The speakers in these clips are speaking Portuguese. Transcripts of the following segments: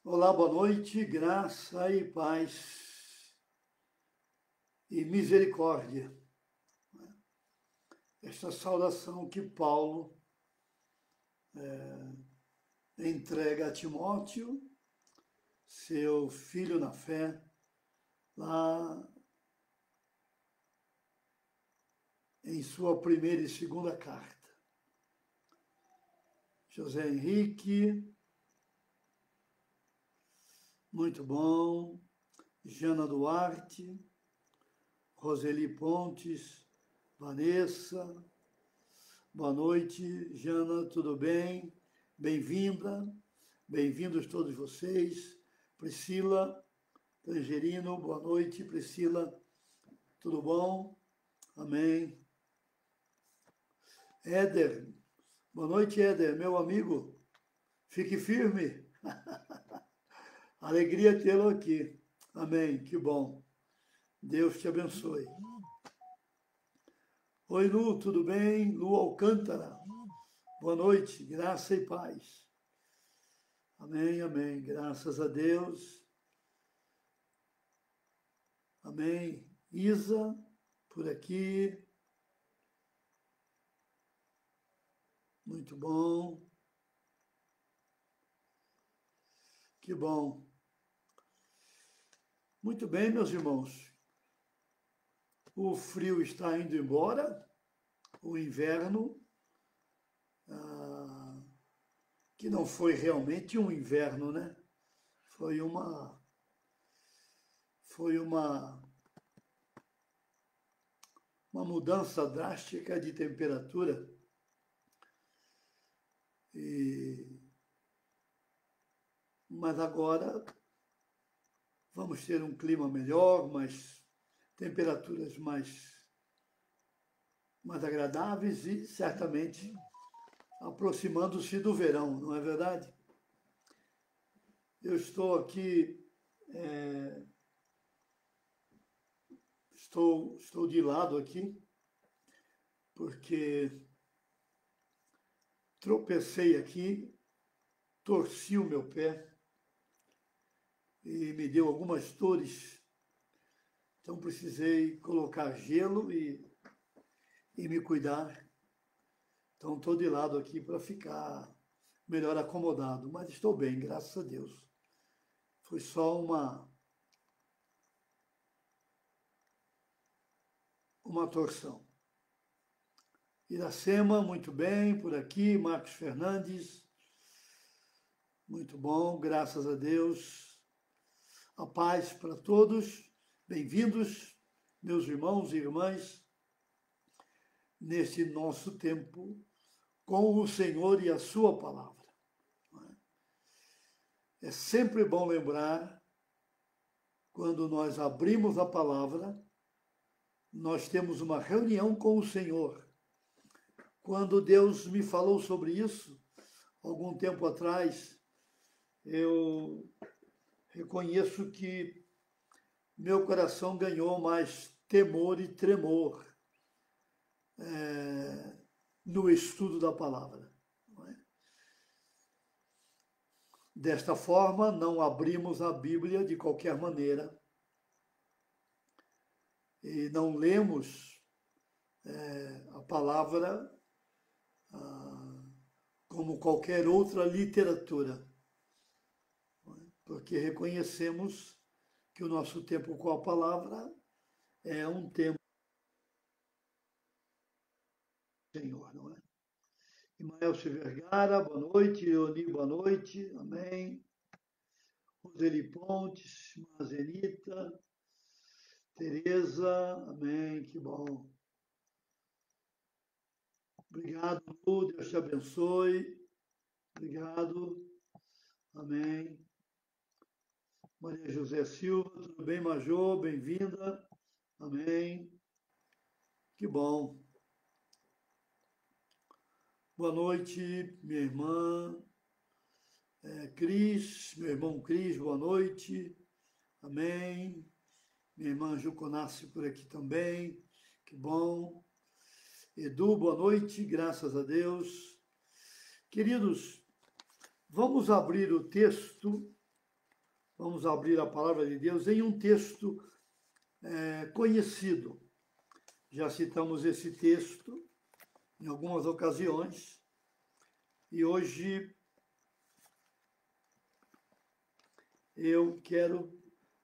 Olá, boa noite, graça e paz e misericórdia. Esta saudação que Paulo entrega a Timóteo, seu filho na fé, lá em sua primeira e segunda carta. José Henrique, muito bom. Jana Duarte, Roseli Pontes, Vanessa, boa noite. Jana, tudo bem? Bem-vinda, bem-vindos todos vocês. Priscila Tangerino, boa noite. Priscila, tudo bom? Amém. Éder, boa noite, Éder, meu amigo. Fique firme. Alegria tê-lo aqui. Amém, que bom. Deus te abençoe. Oi, Lu, tudo bem? Lu Alcântara, boa noite, graça e paz. Amém, amém, graças a Deus. Amém. Isa, por aqui. Muito bom. Que bom. Muito bem, meus irmãos. O frio está indo embora, o inverno, que não foi realmente um inverno, né? Foi uma mudança drástica de temperatura. Mas agora vamos ter um clima melhor, temperaturas mais agradáveis e certamente aproximando-se do verão, não é verdade? Eu estou aqui, estou de lado aqui, porque tropecei aqui, torci o meu pé e me deu algumas dores. Então precisei colocar gelo e me cuidar. Então estou de lado aqui para ficar melhor acomodado, mas estou bem, graças a Deus. Foi só uma torção. Iracema, muito bem, por aqui. Marcos Fernandes, muito bom, graças a Deus. A paz para todos. Bem-vindos, meus irmãos e irmãs, neste nosso tempo com o Senhor e a sua palavra. É sempre bom lembrar, quando nós abrimos a palavra, nós temos uma reunião com o Senhor. Quando Deus me falou sobre isso, algum tempo atrás, eu reconheço que meu coração ganhou mais temor e tremor no estudo da palavra. Desta forma, não abrimos a Bíblia de qualquer maneira e não lemos a palavra como qualquer outra literatura, porque reconhecemos que o nosso tempo com a palavra é um tempo do Senhor, não é? Imael Vergara, boa noite. Leoni, boa noite. Amém. Roseli Pontes, Mazenita, Tereza, amém, que bom. Obrigado, Lu, Deus te abençoe. Obrigado, amém. Maria José Silva, tudo bem, Major? Bem-vinda, amém. Que bom. Boa noite, minha irmã Cris, meu irmão Cris, boa noite, amém. Minha irmã Juconácio por aqui também, que bom. Edu, boa noite, graças a Deus. Queridos, vamos abrir o texto Vamos abrir a palavra de Deus em um texto conhecido. Já citamos esse texto em algumas ocasiões e hoje eu quero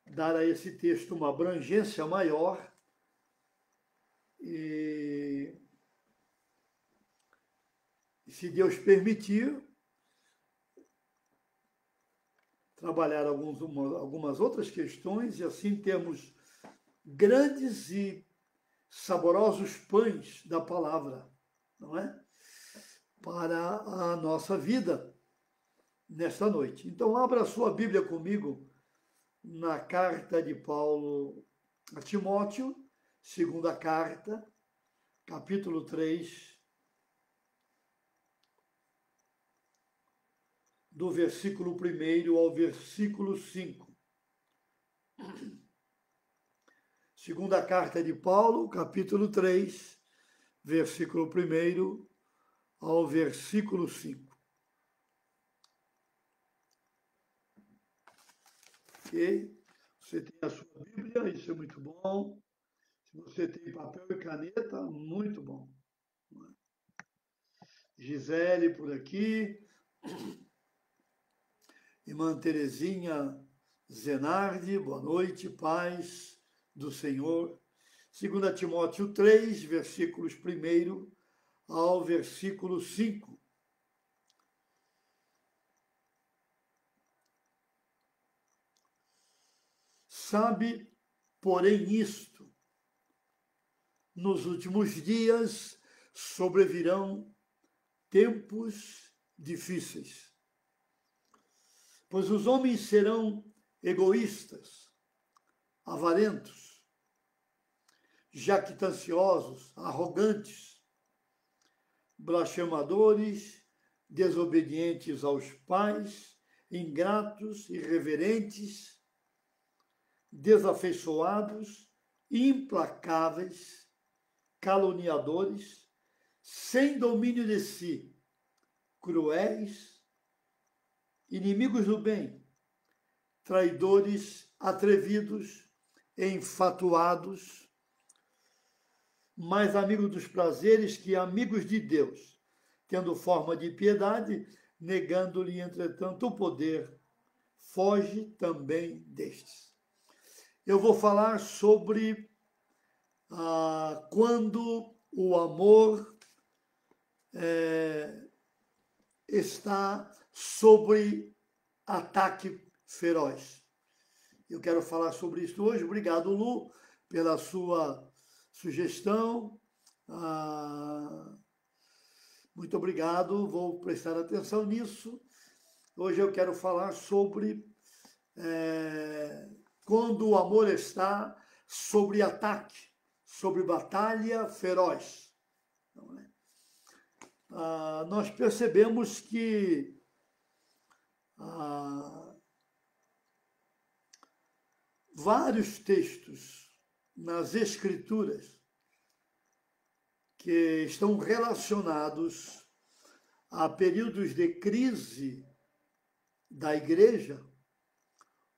dar a esse texto uma abrangência maior e, se Deus permitir, trabalhar algumas outras questões e assim termos grandes e saborosos pães da palavra, não é? Para a nossa vida nesta noite. Então, abra a sua Bíblia comigo na carta de Paulo a Timóteo, segunda carta, capítulo 3, do versículo 1 ao versículo 5. Segunda carta de Paulo, capítulo 3, versículo 1 ao versículo 5. Ok? Você tem a sua Bíblia, isso é muito bom. Se você tem papel e caneta, muito bom. Gisele por aqui. Irmã Terezinha Zenardi, boa noite, paz do Senhor. 2 Timóteo 3, versículos 1 ao versículo 5. Sabe, porém, isto: nos últimos dias sobrevirão tempos difíceis, pois os homens serão egoístas, avarentos, jactanciosos, arrogantes, blasfemadores, desobedientes aos pais, ingratos, irreverentes, desafeiçoados, implacáveis, caluniadores, sem domínio de si, cruéis, inimigos do bem, traidores, atrevidos, enfatuados, mais amigos dos prazeres que amigos de Deus, tendo forma de piedade, negando-lhe, entretanto, o poder. Foge também destes. Eu vou falar sobre quando o amor está sobre ataque feroz. Eu quero falar sobre isso hoje. Obrigado, Lu, pela sua sugestão. Muito obrigado, vou prestar atenção nisso. Hoje eu quero falar sobre quando o amor está sobre ataque, sobre batalha feroz. Não é? Nós percebemos que vários textos nas Escrituras que estão relacionados a períodos de crise da igreja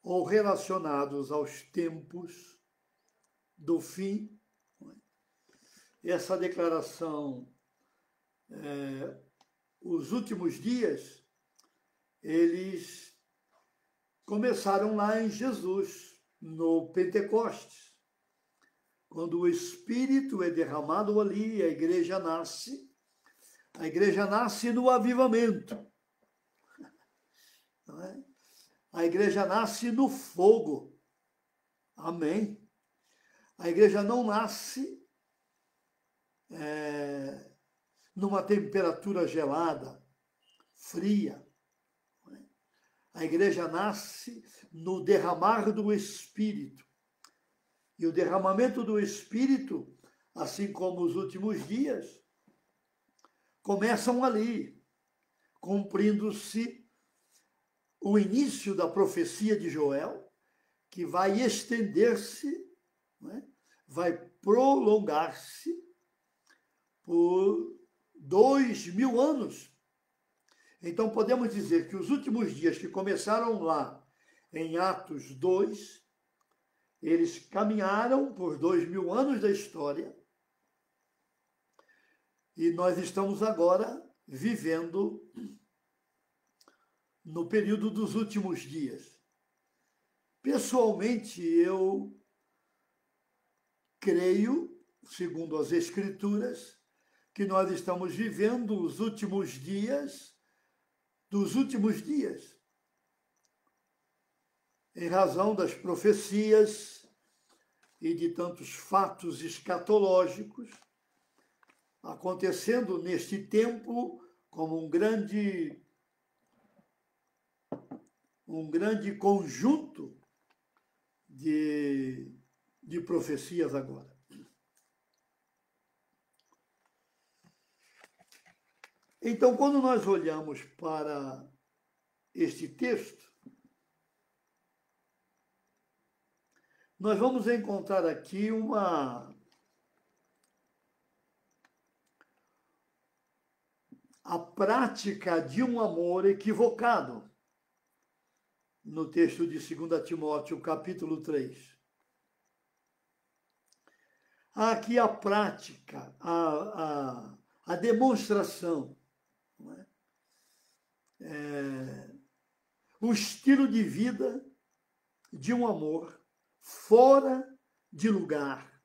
ou relacionados aos tempos do fim. Essa declaração, os últimos dias, eles começaram lá em Jesus, no Pentecostes, quando o Espírito é derramado ali, a igreja nasce no avivamento, não é? A igreja nasce no fogo, amém? A igreja não nasce numa temperatura gelada, fria. A igreja nasce no derramar do Espírito. E o derramamento do Espírito, assim como os últimos dias, começam ali, cumprindo-se o início da profecia de Joel, que vai estender-se, né? Vai prolongar-se por 2000 anos. Então podemos dizer que os últimos dias que começaram lá em Atos 2, eles caminharam por 2000 anos da história e nós estamos agora vivendo no período dos últimos dias. Pessoalmente, eu creio, segundo as Escrituras, que nós estamos vivendo os últimos dias dos últimos dias, em razão das profecias e de tantos fatos escatológicos acontecendo neste tempo como um grande conjunto de profecias agora. Então, quando nós olhamos para este texto, nós vamos encontrar aqui a prática de um amor equivocado, no texto de 2 Timóteo, capítulo 3. Há aqui a prática, a demonstração, não é? O estilo de vida de um amor fora de lugar.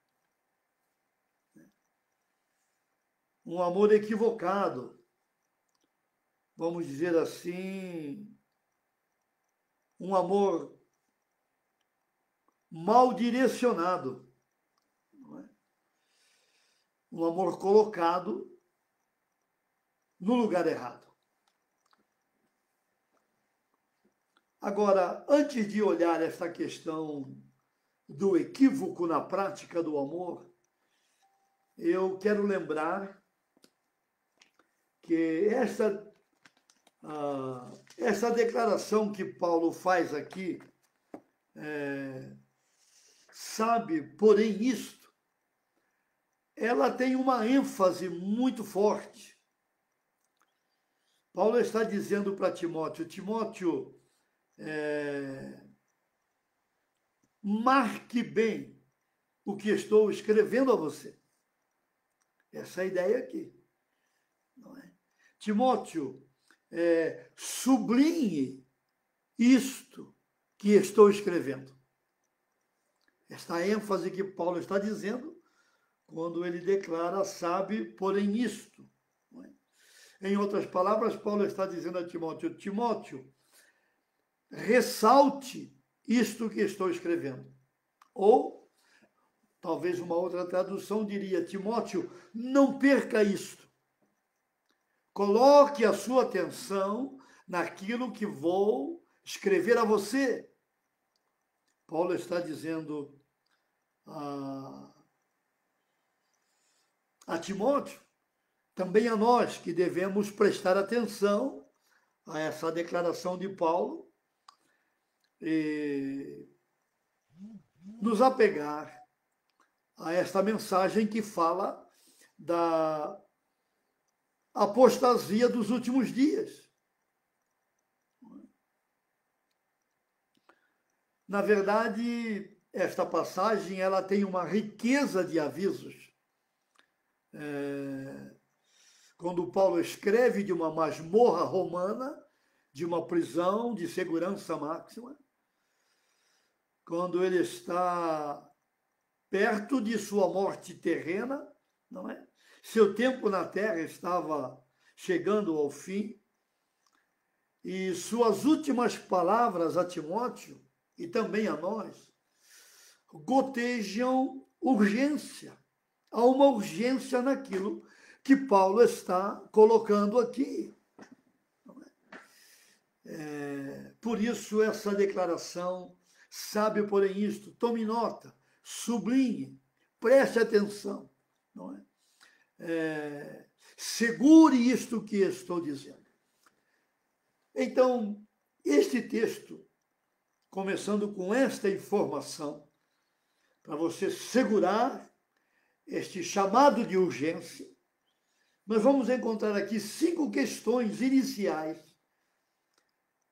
Um amor equivocado, vamos dizer assim, um amor mal direcionado, não é? Um amor colocado no lugar errado. Agora, antes de olhar essa questão do equívoco na prática do amor, eu quero lembrar que essa declaração que Paulo faz aqui, sabe, porém isto, ela tem uma ênfase muito forte. Paulo está dizendo para Timóteo, Timóteo, marque bem o que estou escrevendo a você. Essa é a ideia aqui, não é? Timóteo, sublinhe isto que estou escrevendo. Esta ênfase que Paulo está dizendo quando ele declara, sabe, porém isto. Não é? Em outras palavras, Paulo está dizendo a Timóteo, Timóteo, ressalte isto que estou escrevendo. Ou, talvez uma outra tradução diria, Timóteo, não perca isto. Coloque a sua atenção naquilo que vou escrever a você. Paulo está dizendo a Timóteo, também a nós, que devemos prestar atenção a essa declaração de Paulo e nos apegar a esta mensagem que fala da apostasia dos últimos dias. Na verdade, esta passagem ela tem uma riqueza de avisos. Quando Paulo escreve de uma masmorra romana, de uma prisão de segurança máxima, quando ele está perto de sua morte terrena, não é? Seu tempo na terra estava chegando ao fim, e suas últimas palavras a Timóteo, e também a nós, gotejam urgência. Há uma urgência naquilo que Paulo está colocando aqui. Por isso, essa declaração, sabe, porém isto, tome nota, sublinhe, preste atenção, não é? Segure isto que estou dizendo. Então, este texto, começando com esta informação, para você segurar este chamado de urgência, nós vamos encontrar aqui 5 questões iniciais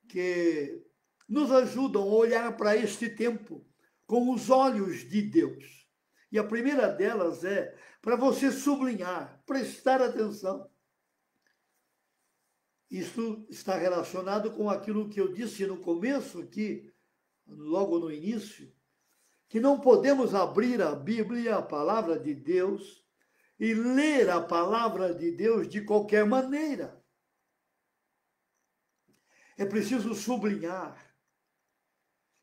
que nos ajudam a olhar para este tempo com os olhos de Deus. E a primeira delas é para você sublinhar, prestar atenção. Isso está relacionado com aquilo que eu disse no começo aqui, logo no início, que não podemos abrir a Bíblia, a palavra de Deus, e ler a palavra de Deus de qualquer maneira. É preciso sublinhar,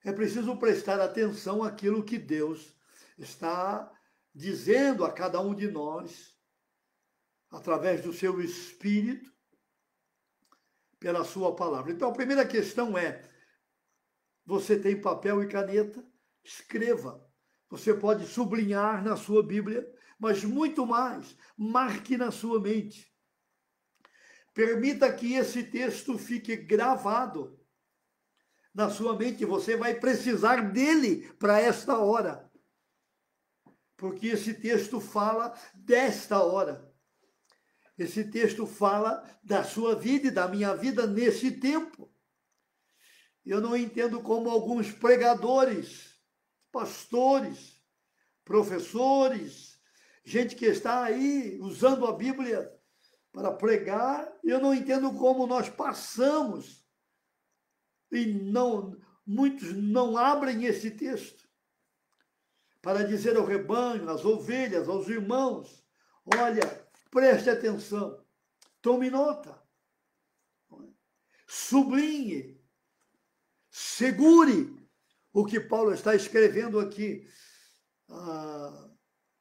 é preciso prestar atenção àquilo que Deus está dizendo a cada um de nós, através do seu Espírito, pela sua palavra. Então, a primeira questão é, você tem papel e caneta? Escreva. Você pode sublinhar na sua Bíblia, mas muito mais, marque na sua mente. Permita que esse texto fique gravado na sua mente. Você vai precisar dele para esta hora. Porque esse texto fala desta hora. Esse texto fala da sua vida e da minha vida nesse tempo. Eu não entendo como alguns pregadores, pastores, professores, gente que está aí usando a Bíblia para pregar, eu não entendo como nós passamos e muitos não abrem esse texto para dizer ao rebanho, às ovelhas, aos irmãos, olha, preste atenção, tome nota, sublinhe, segure o que Paulo está escrevendo aqui,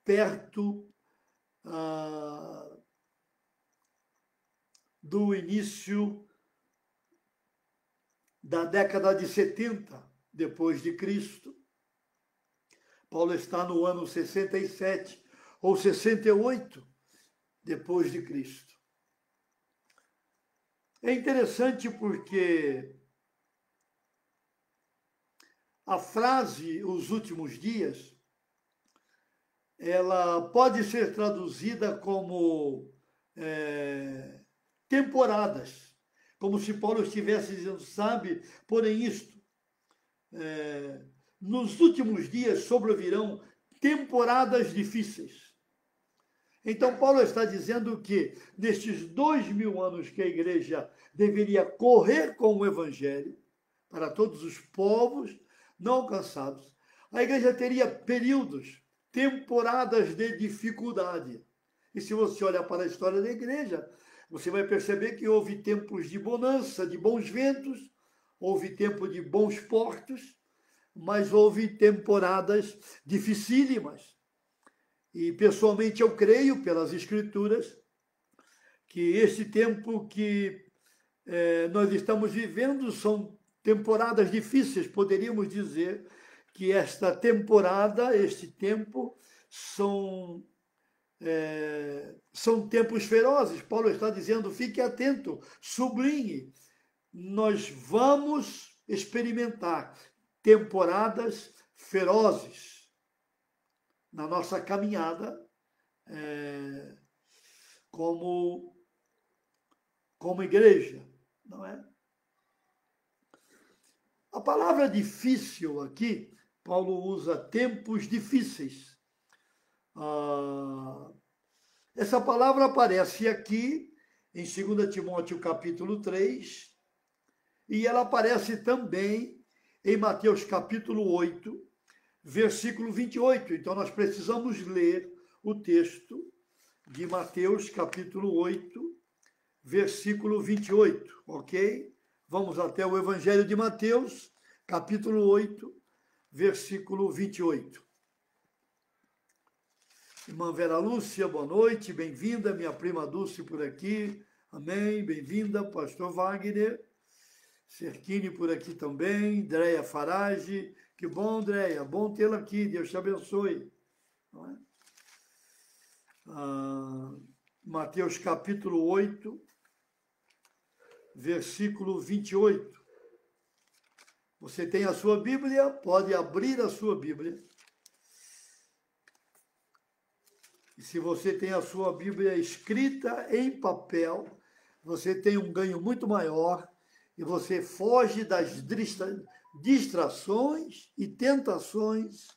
perto do início da década de 70 depois de Cristo. Paulo está no ano 67 ou 68 depois de Cristo. É interessante porque a frase os últimos dias, ela pode ser traduzida como temporadas, como se Paulo estivesse dizendo, sabe, porém isto, nos últimos dias sobrevirão temporadas difíceis. Então, Paulo está dizendo que nestes 2000 anos que a igreja deveria correr com o evangelho para todos os povos não alcançados, a igreja teria períodos, temporadas de dificuldade. E se você olhar para a história da igreja, você vai perceber que houve tempos de bonança, de bons ventos, houve tempo de bons portos, mas houve temporadas dificílimas. E, pessoalmente, eu creio, pelas Escrituras, que esse tempo que nós estamos vivendo são temporadas difíceis. Poderíamos dizer que esta temporada, este tempo, são tempos ferozes. Paulo está dizendo, fique atento, sublinhe. Nós vamos experimentar temporadas ferozes na nossa caminhada como igreja, não é? A palavra difícil aqui, Paulo usa tempos difíceis. Essa palavra aparece aqui em 2 Timóteo capítulo 3 e ela aparece também em Mateus capítulo 8, versículo 28. Então, nós precisamos ler o texto de Mateus, capítulo 8, versículo 28, ok? Vamos até o Evangelho de Mateus, capítulo 8, versículo 28. Irmã Vera Lúcia, boa noite, bem-vinda, minha prima Dulce por aqui, amém, bem-vinda, pastor Wagner, Cerquini por aqui também, Andréia Farage, que bom, Andréia, bom tê-la aqui, Deus te abençoe. Não é? Mateus capítulo 8, versículo 28. Você tem a sua Bíblia, pode abrir a sua Bíblia. E se você tem a sua Bíblia escrita em papel, você tem um ganho muito maior e você foge das distrações e tentações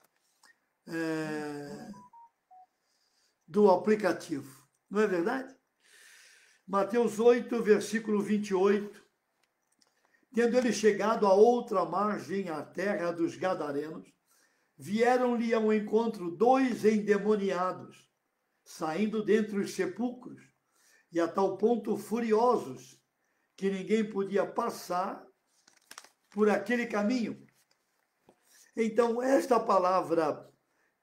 do aplicativo. Não é verdade? Mateus 8, versículo 28. Tendo ele chegado à outra margem, à terra dos Gadarenos, vieram-lhe ao encontro 2 endemoniados, saindo dentre os sepulcros, e a tal ponto furiosos, que ninguém podia passar por aquele caminho. Então, esta palavra,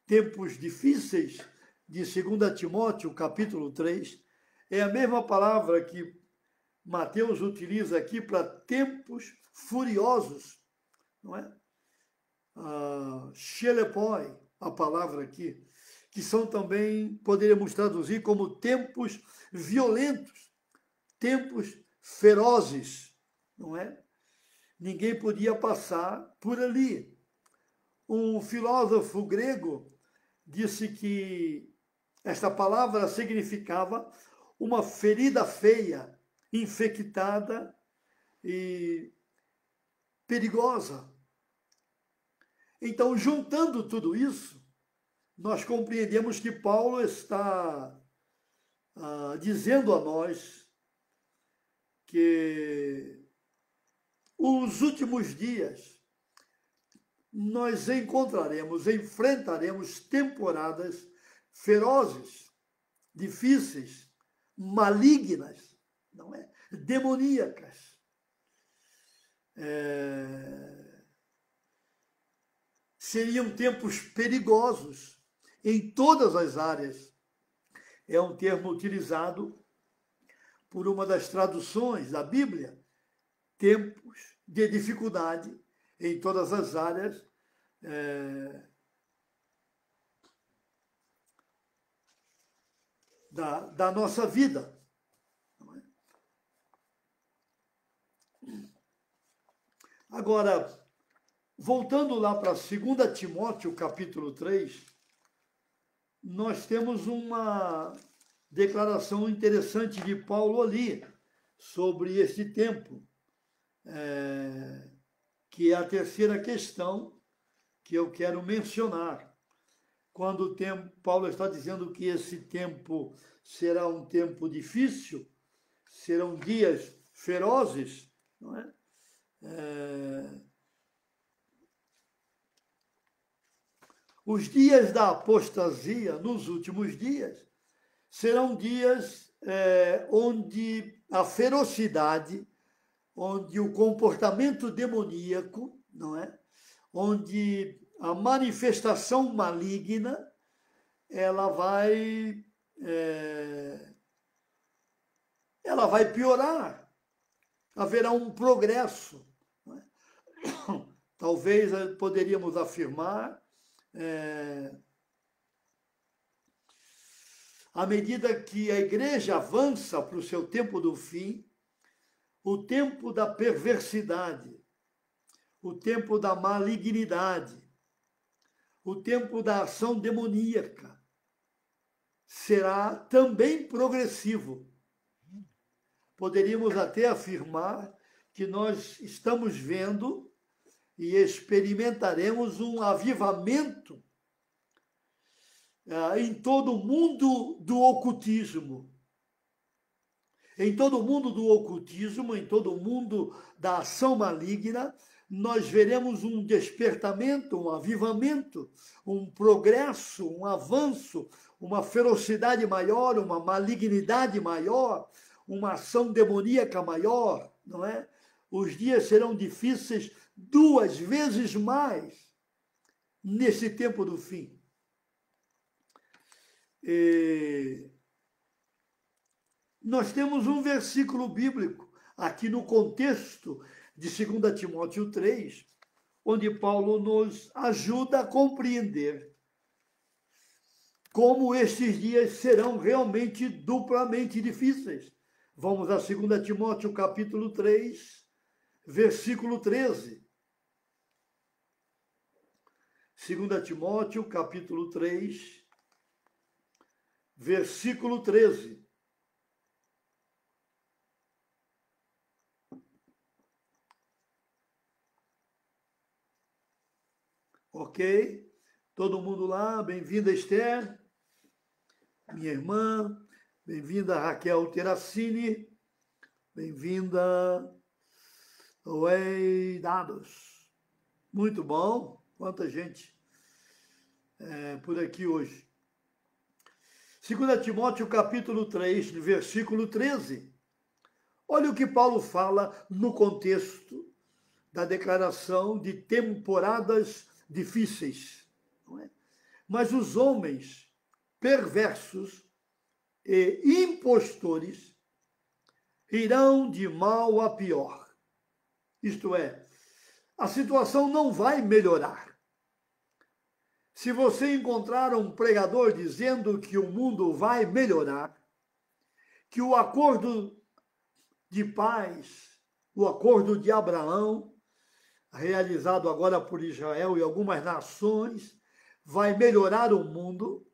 tempos difíceis, de 2 Timóteo, capítulo 3, é a mesma palavra que Mateus utiliza aqui para tempos furiosos, não é? Shelepoi, a palavra aqui, que são também, poderíamos traduzir como tempos violentos, tempos ferozes, não é? Ninguém podia passar por ali. Um filósofo grego disse que esta palavra significava uma ferida feia, infectada e perigosa. Então, juntando tudo isso, nós compreendemos que Paulo está dizendo a nós que os últimos dias nós enfrentaremos temporadas ferozes, difíceis, malignas, não é? Demoníacas. Seriam tempos perigosos em todas as áreas. É um termo utilizado por uma das traduções da Bíblia, tempos de dificuldade em todas as áreas da nossa vida. Agora, voltando lá para 2 Timóteo, capítulo 3, nós temos uma declaração interessante de Paulo ali sobre esse tempo, que é a terceira questão que eu quero mencionar. Quando Paulo está dizendo que esse tempo será um tempo difícil, serão dias ferozes, não é? Os dias da apostasia, nos últimos dias, serão dias onde a ferocidade, onde o comportamento demoníaco, não é? Onde a manifestação maligna, ela vai piorar. Haverá um progresso. Não é? Talvez poderíamos afirmar, à medida que a igreja avança para o seu tempo do fim, o tempo da perversidade, o tempo da malignidade, o tempo da ação demoníaca será também progressivo. Poderíamos até afirmar que nós estamos vendo e experimentaremos um avivamento em todo o mundo do ocultismo. Em todo o mundo do ocultismo, em todo o mundo da ação maligna, nós veremos um despertamento, um avivamento, um progresso, um avanço, uma ferocidade maior, uma malignidade maior, uma ação demoníaca maior, não é? Os dias serão difíceis 2 vezes mais nesse tempo do fim. Nós temos um versículo bíblico aqui no contexto de 2 Timóteo 3, onde Paulo nos ajuda a compreender como estes dias serão realmente duplamente difíceis. Vamos a 2 Timóteo capítulo 3, versículo 13. 2 Timóteo capítulo 3, versículo 13. Ok? Todo mundo lá, bem-vinda Esther, minha irmã, bem-vinda Raquel Terracini, bem-vinda Oi Dados. Muito bom, quanta gente por aqui hoje. 2 Timóteo capítulo 3, versículo 13. Olha o que Paulo fala no contexto da declaração de temporadas difíceis. Não é? Mas os homens perversos e impostores irão de mal a pior. Isto é, a situação não vai melhorar. Se você encontrar um pregador dizendo que o mundo vai melhorar, que o acordo de paz, o acordo de Abraão, realizado agora por Israel e algumas nações, vai melhorar o mundo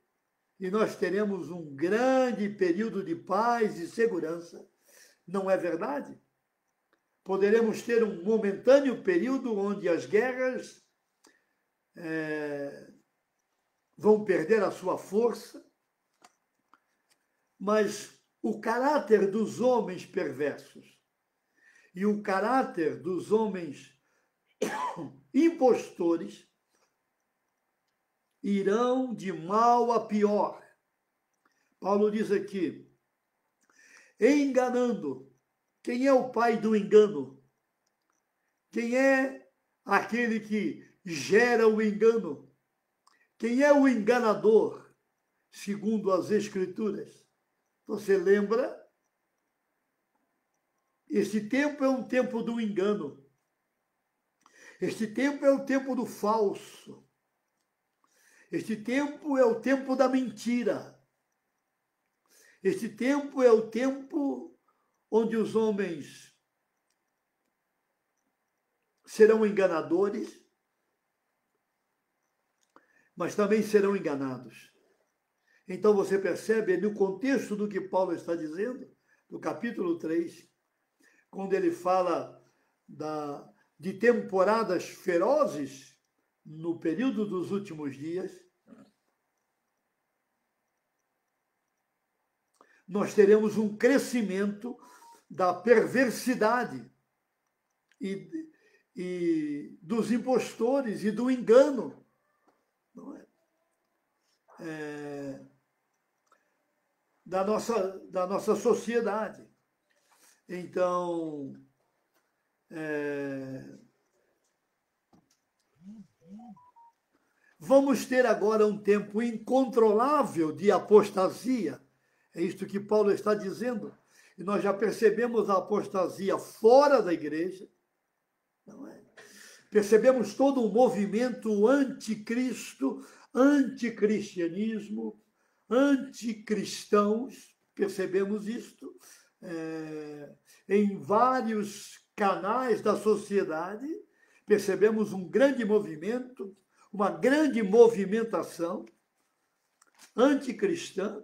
e nós teremos um grande período de paz e segurança. Não é verdade? Poderemos ter um momentâneo período onde as guerras vão perder a sua força, mas o caráter dos homens perversos e o caráter dos homens impostores irão de mal a pior. Paulo diz aqui, enganando. Quem é o pai do engano? Quem é aquele que gera o engano? Quem é o enganador, segundo as Escrituras? Você lembra? Este tempo é um tempo do engano. Este tempo é o tempo do falso. Este tempo é o tempo da mentira. Este tempo é o tempo onde os homens serão enganadores, mas também serão enganados. Então você percebe no contexto do que Paulo está dizendo, no capítulo 3, quando ele fala de temporadas ferozes no período dos últimos dias, nós teremos um crescimento da perversidade e dos impostores e do engano, não é? Da nossa sociedade. Então, vamos ter agora um tempo incontrolável de apostasia. É isto que Paulo está dizendo. E nós já percebemos a apostasia fora da igreja, não é? Percebemos todo um movimento anticristo, anticristianismo, anticristãos, percebemos isto em vários canais da sociedade, percebemos um grande movimento, uma grande movimentação anticristã,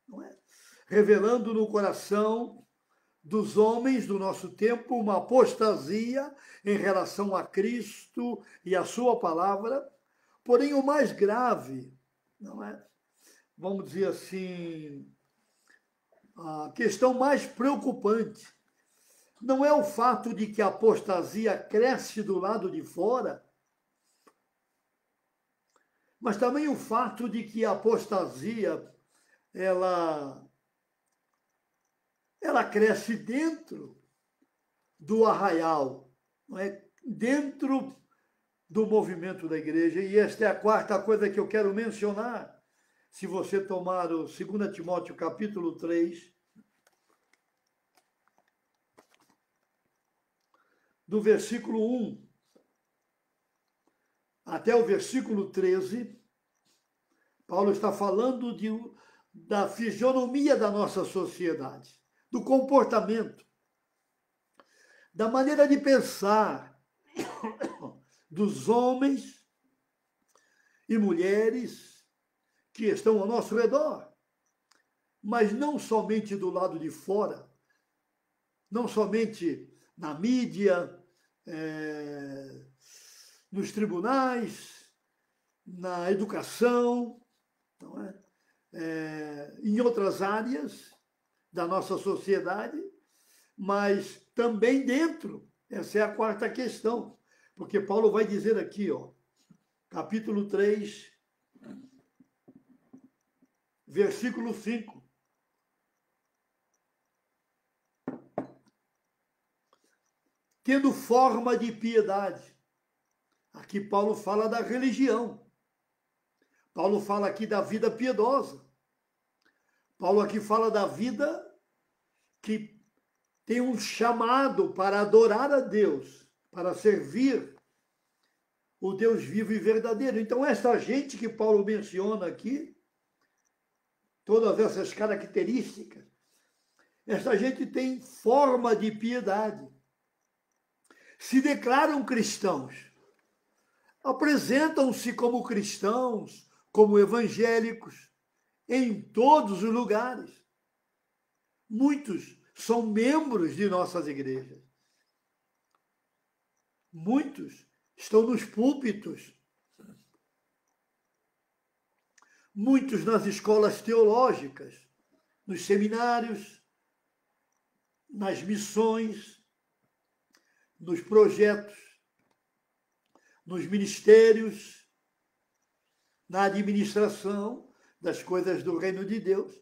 não é? Revelando no coração dos homens do nosso tempo uma apostasia em relação a Cristo e a sua palavra. Porém, o mais grave, não é? Vamos dizer assim, a questão mais preocupante não é o fato de que a apostasia cresce do lado de fora, mas também o fato de que a apostasia ela cresce dentro do arraial, não é? Dentro do movimento da igreja. E esta é a quarta coisa que eu quero mencionar. Se você tomar o 2 Timóteo capítulo 3, do versículo 1 até o versículo 13, Paulo está falando da fisionomia da nossa sociedade, do comportamento, da maneira de pensar dos homens e mulheres que estão ao nosso redor, mas não somente do lado de fora, não somente na mídia, nos tribunais, na educação, não é? Em outras áreas da nossa sociedade, mas também dentro. Essa é a quarta questão, porque Paulo vai dizer aqui, ó, capítulo 3, versículo 5. Tendo forma de piedade. Aqui Paulo fala da religião. Paulo fala aqui da vida piedosa. Paulo aqui fala da vida que tem um chamado para adorar a Deus, para servir o Deus vivo e verdadeiro. Então, essa gente que Paulo menciona aqui, todas essas características, essa gente tem forma de piedade. Se declaram cristãos, apresentam-se como cristãos, como evangélicos, em todos os lugares. Muitos são membros de nossas igrejas. Muitos estão nos púlpitos. Muitos nas escolas teológicas, nos seminários, nas missões, nos projetos, nos ministérios, na administração das coisas do reino de Deus.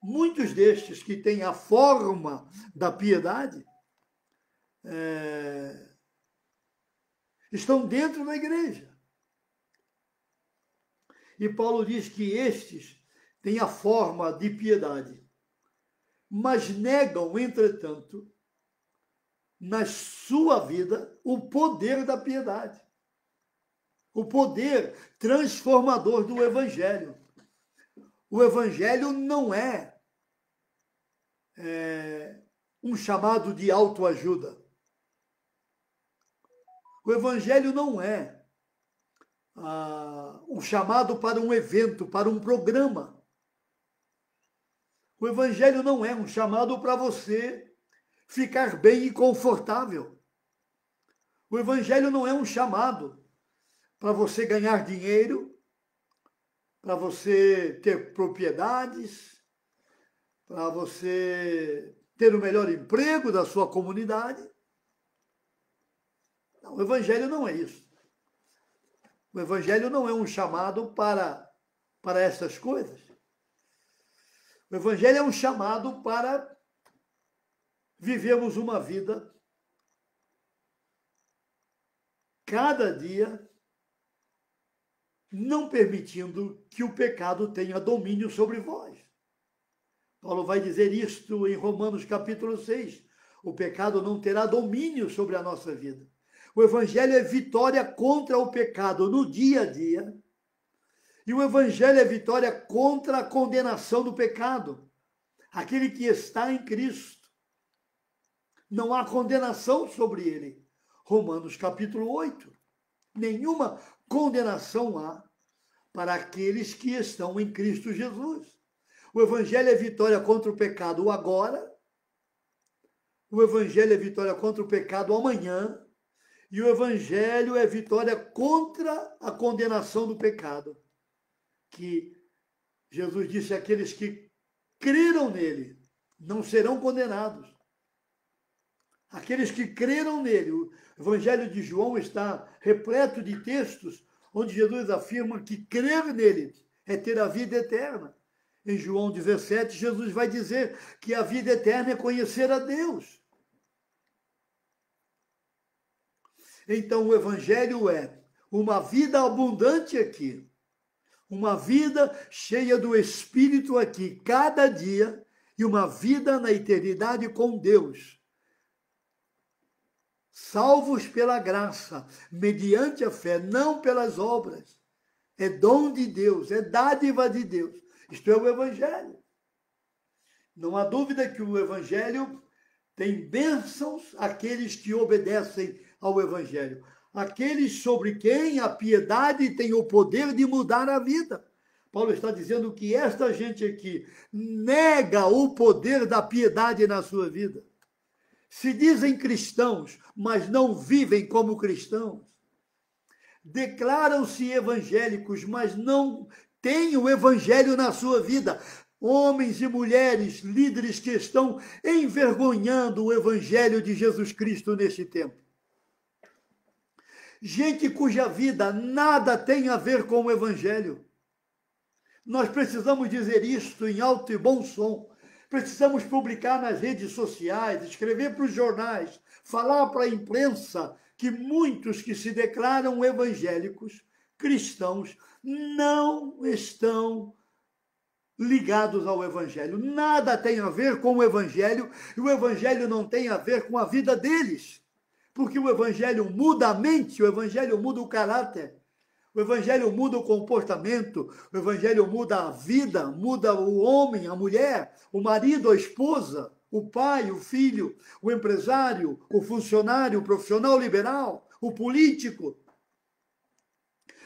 Muitos destes que têm a forma da piedade estão dentro da igreja. E Paulo diz que estes têm a forma de piedade, mas negam, entretanto, na sua vida, o poder da piedade, o poder transformador do Evangelho. O Evangelho não é um chamado de autoajuda. O Evangelho não é um chamado para um evento, para um programa. O Evangelho não é um chamado para você ficar bem e confortável. O Evangelho não é um chamado para você ganhar dinheiro, para você ter propriedades, para você ter o melhor emprego da sua comunidade. Não, o Evangelho não é isso. O Evangelho não é um chamado para essas coisas. O Evangelho é um chamado para vivermos uma vida cada dia não permitindo que o pecado tenha domínio sobre vós. Paulo vai dizer isto em Romanos capítulo 6. O pecado não terá domínio sobre a nossa vida. O Evangelho é vitória contra o pecado no dia a dia. E o Evangelho é vitória contra a condenação do pecado. Aquele que está em Cristo. Não há condenação sobre ele. Romanos capítulo 8. Nenhuma condenação há para aqueles que estão em Cristo Jesus. O Evangelho é vitória contra o pecado agora. O Evangelho é vitória contra o pecado amanhã. E o Evangelho é vitória contra a condenação do pecado. Que Jesus disse: aqueles que creram nele não serão condenados. Aqueles que creram nele. O Evangelho de João está repleto de textos onde Jesus afirma que crer nele é ter a vida eterna. Em João 17, Jesus vai dizer que a vida eterna é conhecer a Deus. Então, o Evangelho é uma vida abundante aqui, uma vida cheia do Espírito aqui, cada dia, e uma vida na eternidade com Deus. Salvos pela graça, mediante a fé, não pelas obras. É dom de Deus, é dádiva de Deus. Isto é o Evangelho. Não há dúvida que o Evangelho tem bênçãos àqueles que obedecem ao Evangelho. Aqueles sobre quem a piedade tem o poder de mudar a vida. Paulo está dizendo que esta gente aqui nega o poder da piedade na sua vida. Se dizem cristãos, mas não vivem como cristãos. declaram-se evangélicos, mas não têm o evangelho na sua vida. Homens e mulheres, líderes que estão envergonhando o evangelho de Jesus Cristo neste tempo. Gente cuja vida nada tem a ver com o evangelho. Nós precisamos dizer isto em alto e bom som. Precisamos publicar nas redes sociais, escrever para os jornais, falar para a imprensa que muitos que se declaram evangélicos, cristãos, não estão ligados ao evangelho. Nada tem a ver com o evangelho, e o evangelho não tem a ver com a vida deles. Porque o evangelho muda a mente, o evangelho muda o caráter. O evangelho muda o comportamento, o evangelho muda a vida, muda o homem, a mulher, o marido, a esposa, o pai, o filho, o empresário, o funcionário, o profissional liberal, o político.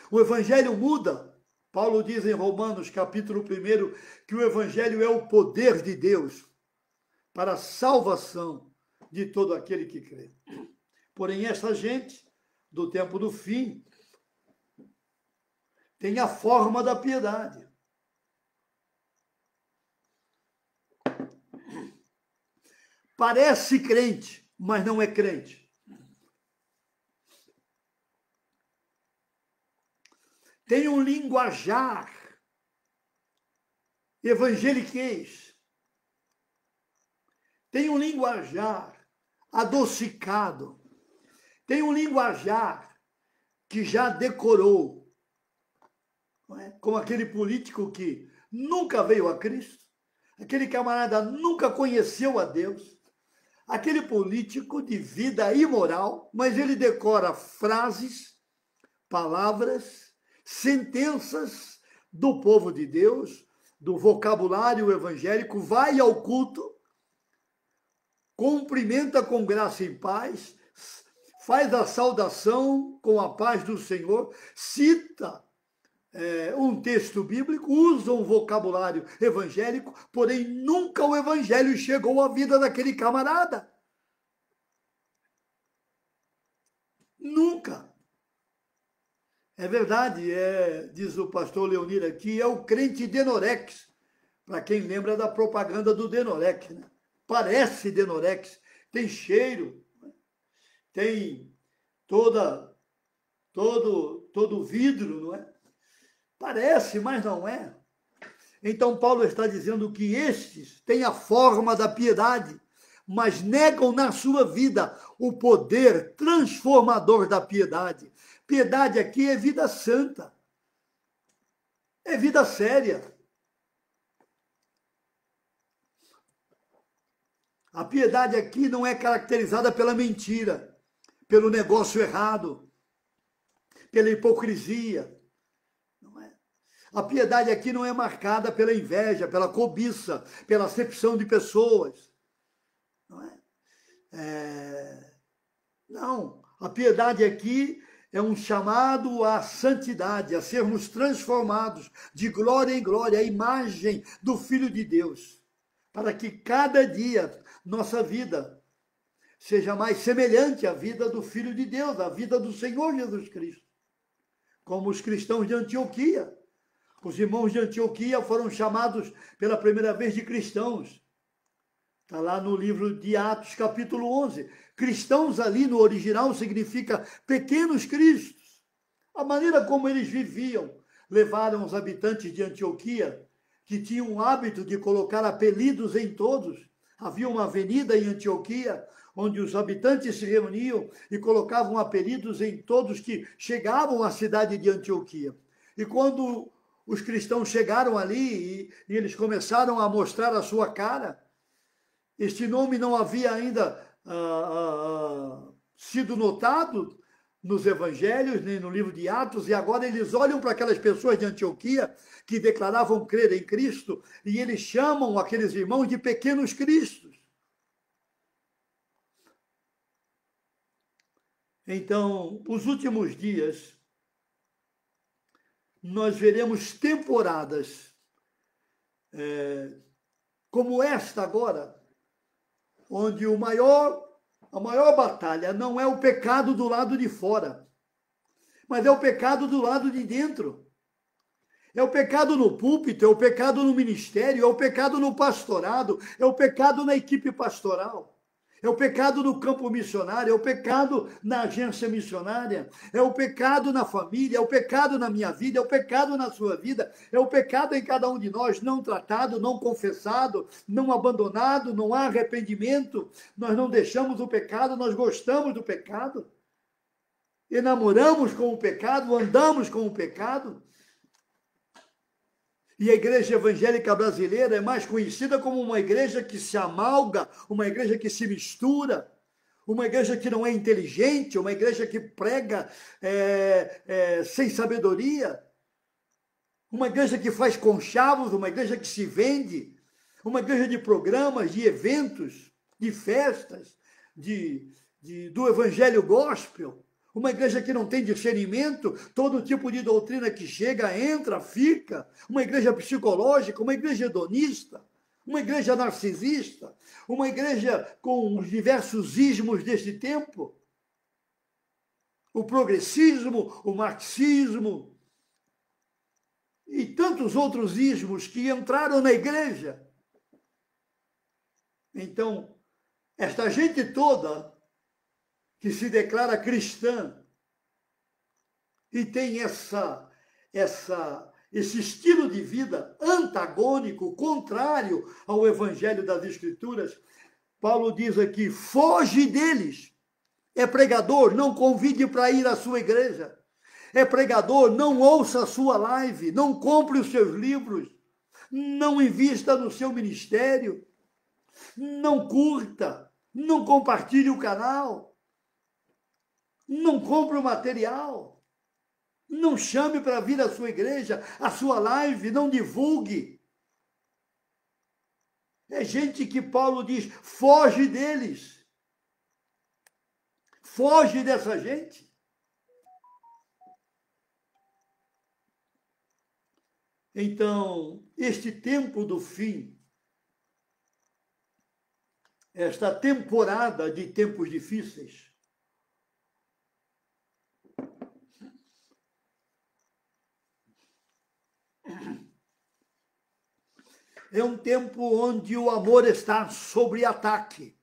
O evangelho muda. Paulo diz em Romanos, capítulo 1, que o evangelho é o poder de Deus para a salvação de todo aquele que crê. Porém, essa gente do tempo do fim tem a forma da piedade. Parece crente, mas não é crente. Tem um linguajar evangeliquez. Tem um linguajar adocicado. Tem um linguajar que já decorou. Como aquele político que nunca veio a Cristo, aquele camarada nunca conheceu a Deus, aquele político de vida imoral, mas ele decora frases, palavras, sentenças do povo de Deus, do vocabulário evangélico, vai ao culto, cumprimenta com graça e paz, faz a saudação com a paz do Senhor, cita um texto bíblico, usa um vocabulário evangélico, porém nunca o evangelho chegou à vida daquele camarada. Nunca. É verdade, diz o pastor Leonir aqui, é o crente Denorex, para quem lembra da propaganda do Denorex, né? Parece Denorex, tem cheiro, tem todo vidro, não é? Parece, mas não é. Então Paulo está dizendo que estes têm a forma da piedade, mas negam na sua vida o poder transformador da piedade. Piedade aqui é vida santa, é vida séria. A piedade aqui não é caracterizada pela mentira, pelo negócio errado, pela hipocrisia. A piedade aqui não é marcada pela inveja, pela cobiça, pela acepção de pessoas. Não é? Não, a piedade aqui é um chamado à santidade, a sermos transformados de glória em glória, à imagem do Filho de Deus, para que cada dia nossa vida seja mais semelhante à vida do Filho de Deus, à vida do Senhor Jesus Cristo. Como os cristãos de Antioquia. Os irmãos de Antioquia foram chamados pela primeira vez de cristãos. Está lá no livro de Atos, capítulo 11. Cristãos ali no original significa pequenos cristos. A maneira como eles viviam levaram os habitantes de Antioquia, que tinham o hábito de colocar apelidos em todos. Havia uma avenida em Antioquia, onde os habitantes se reuniam e colocavam apelidos em todos que chegavam à cidade de Antioquia. E quando os cristãos chegaram ali e eles começaram a mostrar a sua cara, este nome não havia ainda sido notado nos evangelhos, nem no livro de Atos, e agora eles olham para aquelas pessoas de Antioquia que declaravam crer em Cristo, e eles chamam aqueles irmãos de pequenos cristos. Então, os últimos dias, nós veremos temporadas como esta agora, onde a maior batalha não é o pecado do lado de fora, mas é o pecado do lado de dentro. É o pecado no púlpito, é o pecado no ministério, é o pecado no pastorado, é o pecado na equipe pastoral, é o pecado no campo missionário, é o pecado na agência missionária, é o pecado na família, é o pecado na minha vida, é o pecado na sua vida, é o pecado em cada um de nós, não tratado, não confessado, não abandonado, não há arrependimento, nós não deixamos o pecado, nós gostamos do pecado, enamoramos com o pecado, andamos com o pecado. E a igreja evangélica brasileira é mais conhecida como uma igreja que se amalga, uma igreja que se mistura, uma igreja que não é inteligente, uma igreja que prega sem sabedoria, uma igreja que faz conchavos, uma igreja que se vende, uma igreja de programas, de eventos, de festas, do evangelho gospel. Uma igreja que não tem discernimento, todo tipo de doutrina que chega, entra, fica. Uma igreja psicológica, uma igreja hedonista, uma igreja narcisista, uma igreja com os diversos ismos deste tempo. O progressismo, o marxismo e tantos outros ismos que entraram na igreja. Então, esta gente toda que se declara cristã e tem esse estilo de vida antagônico, contrário ao evangelho das Escrituras, Paulo diz aqui, foge deles. É pregador, não convide para ir à sua igreja. É pregador, não ouça a sua live, não compre os seus livros, não invista no seu ministério, não curta, não compartilhe o canal. Não compre o material, não chame para vir à sua igreja, à sua live, não divulgue. É gente que Paulo diz, foge deles. Foge dessa gente. Então, este tempo do fim, esta temporada de tempos difíceis, é um tempo onde o amor está sob ataque.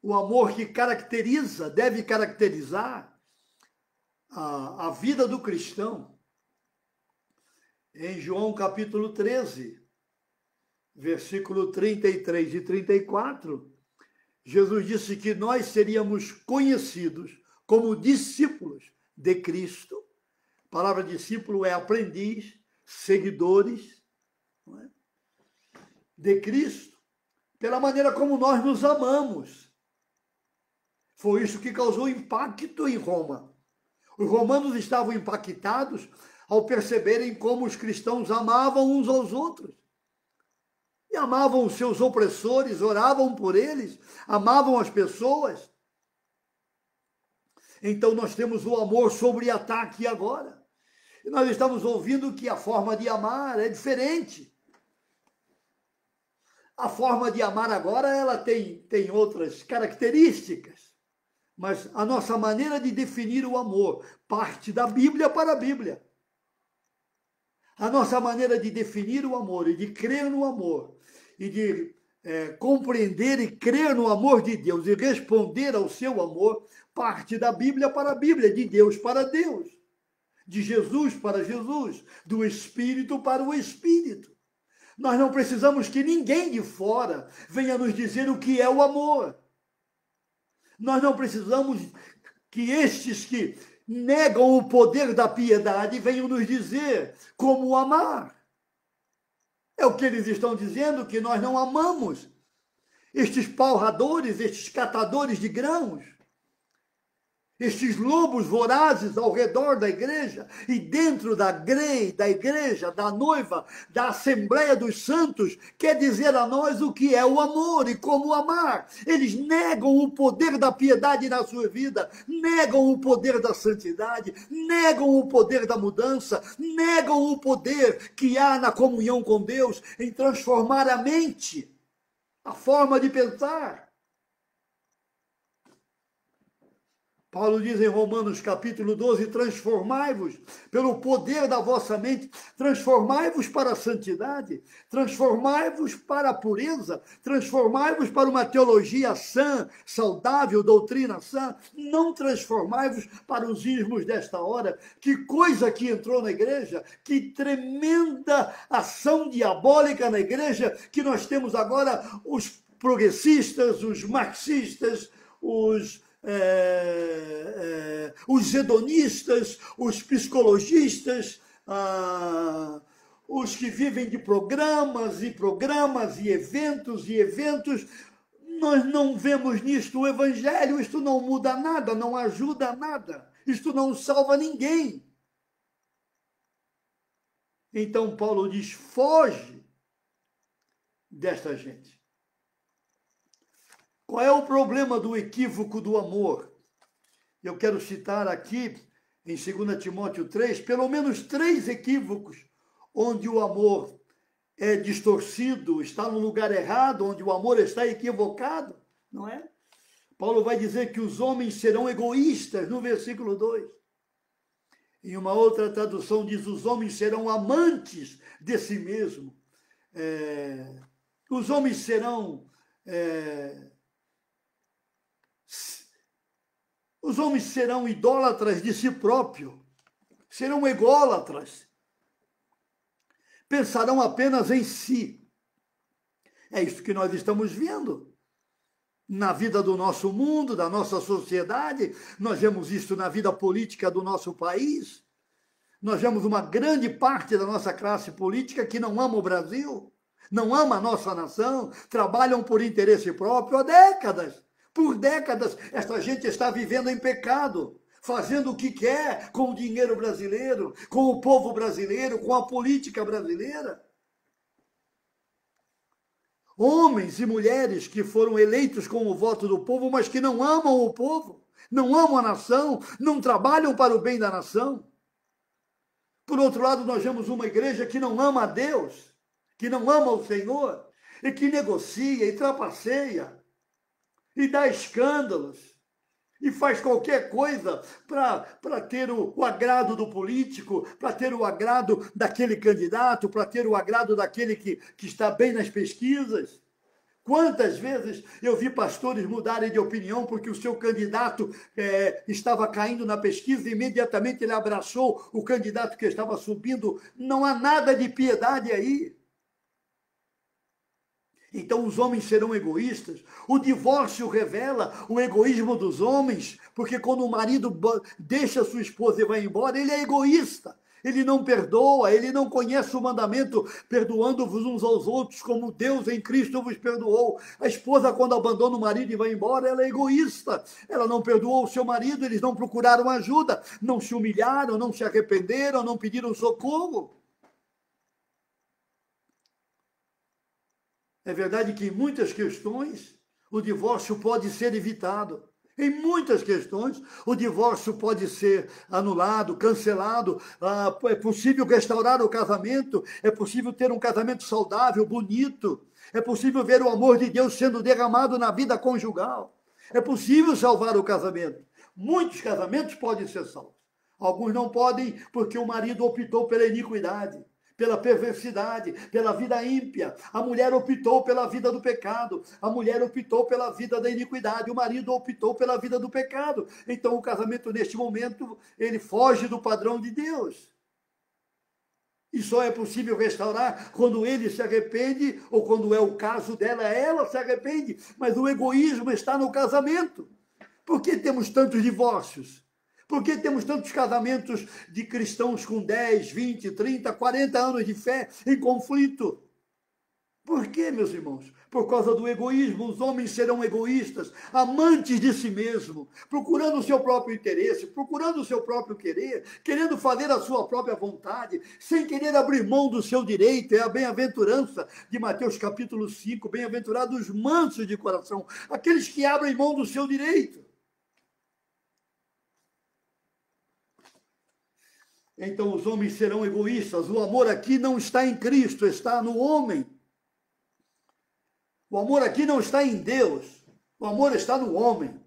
O amor que caracteriza, deve caracterizar a vida do cristão. Em João capítulo 13, versículo 33 e 34, Jesus disse que nós seríamos conhecidos como discípulos de Cristo. A palavra discípulo é aprendiz, seguidores, não é? De Cristo, pela maneira como nós nos amamos. Foi isso que causou impacto em Roma. Os romanos estavam impactados ao perceberem como os cristãos amavam uns aos outros. E amavam os seus opressores, oravam por eles, amavam as pessoas. Então nós temos o amor sob ataque agora. E nós estamos ouvindo que a forma de amar é diferente. A forma de amar agora ela tem outras características. Mas a nossa maneira de definir o amor parte da Bíblia para a Bíblia. A nossa maneira de definir o amor e de crer no amor e de compreender e crer no amor de Deus e responder ao seu amor parte da Bíblia para a Bíblia, de Deus para Deus, de Jesus para Jesus, do Espírito para o Espírito. Nós não precisamos que ninguém de fora venha nos dizer o que é o amor. Nós não precisamos que estes que negam o poder da piedade venham nos dizer como amar. É o que eles estão dizendo, que nós não amamos. Estes palradores, estes catadores de grãos, estes lobos vorazes ao redor da igreja e dentro da igreja, da noiva, da Assembleia dos Santos, quer dizer a nós o que é o amor e como amar. Eles negam o poder da piedade na sua vida, negam o poder da santidade, negam o poder da mudança, negam o poder que há na comunhão com Deus em transformar a mente, a forma de pensar. Paulo diz em Romanos capítulo 12, transformai-vos pelo poder da vossa mente, transformai-vos para a santidade, transformai-vos para a pureza, transformai-vos para uma teologia sã, saudável, doutrina sã, não transformai-vos para os ismos desta hora. Que coisa que entrou na igreja, que tremenda ação diabólica na igreja, que nós temos agora os progressistas, os marxistas, os hedonistas, os psicologistas, os que vivem de programas e eventos. Nós não vemos nisto o evangelho, isto não muda nada, não ajuda a nada, isto não salva ninguém. Então Paulo diz, foge desta gente. Qual é o problema do equívoco do amor? Eu quero citar aqui, em 2 Timóteo 3, pelo menos 3 equívocos onde o amor é distorcido, está no lugar errado, onde o amor está equivocado, não é? Paulo vai dizer que os homens serão egoístas, no versículo 2. Em uma outra tradução diz, os homens serão amantes de si mesmo. Os homens serão... Os homens serão idólatras de si próprio, serão ególatras, pensarão apenas em si. É isso que nós estamos vendo na vida do nosso mundo, da nossa sociedade. Nós vemos isso na vida política do nosso país. Nós vemos uma grande parte da nossa classe política que não ama o Brasil, não ama a nossa nação, trabalham por interesse próprio há décadas. Por décadas, esta gente está vivendo em pecado, fazendo o que quer com o dinheiro brasileiro, com o povo brasileiro, com a política brasileira. Homens e mulheres que foram eleitos com o voto do povo, mas que não amam o povo, não amam a nação, não trabalham para o bem da nação. Por outro lado, nós vemos uma igreja que não ama a Deus, que não ama o Senhor, e que negocia e trapaceia, e dá escândalos, e faz qualquer coisa para ter o agrado do político, para ter o agrado daquele candidato, para ter o agrado daquele que está bem nas pesquisas. Quantas vezes eu vi pastores mudarem de opinião porque o seu candidato estava caindo na pesquisa e imediatamente ele abraçou o candidato que estava subindo. Não há nada de piedade aí. Então os homens serão egoístas. O divórcio revela o egoísmo dos homens, porque quando o marido deixa sua esposa e vai embora, ele é egoísta. Ele não perdoa, ele não conhece o mandamento, perdoando-vos uns aos outros, como Deus em Cristo vos perdoou. A esposa, quando abandona o marido e vai embora, ela é egoísta. Ela não perdoou o seu marido, eles não procuraram ajuda, não se humilharam, não se arrependeram, não pediram socorro. É verdade que em muitas questões o divórcio pode ser evitado. Em muitas questões o divórcio pode ser anulado, cancelado. É possível restaurar o casamento, é possível ter um casamento saudável, bonito. É possível ver o amor de Deus sendo derramado na vida conjugal. É possível salvar o casamento. Muitos casamentos podem ser salvos. Alguns não podem porque o marido optou pela iniquidade, pela perversidade, pela vida ímpia. A mulher optou pela vida do pecado, a mulher optou pela vida da iniquidade, o marido optou pela vida do pecado. Então o casamento neste momento, ele foge do padrão de Deus. E só é possível restaurar quando ele se arrepende, ou quando é o caso dela, ela se arrepende. Mas o egoísmo está no casamento. Por que temos tantos divórcios? Por que temos tantos casamentos de cristãos com 10, 20, 30, 40 anos de fé em conflito? Por quê, meus irmãos? Por causa do egoísmo. Os homens serão egoístas, amantes de si mesmo, procurando o seu próprio interesse, procurando o seu próprio querer, querendo fazer a sua própria vontade, sem querer abrir mão do seu direito. É a bem-aventurança de Mateus capítulo 5, bem-aventurados os mansos de coração, aqueles que abrem mão do seu direito. Então os homens serão egoístas. O amor aqui não está em Cristo, está no homem. O amor aqui não está em Deus. O amor está no homem.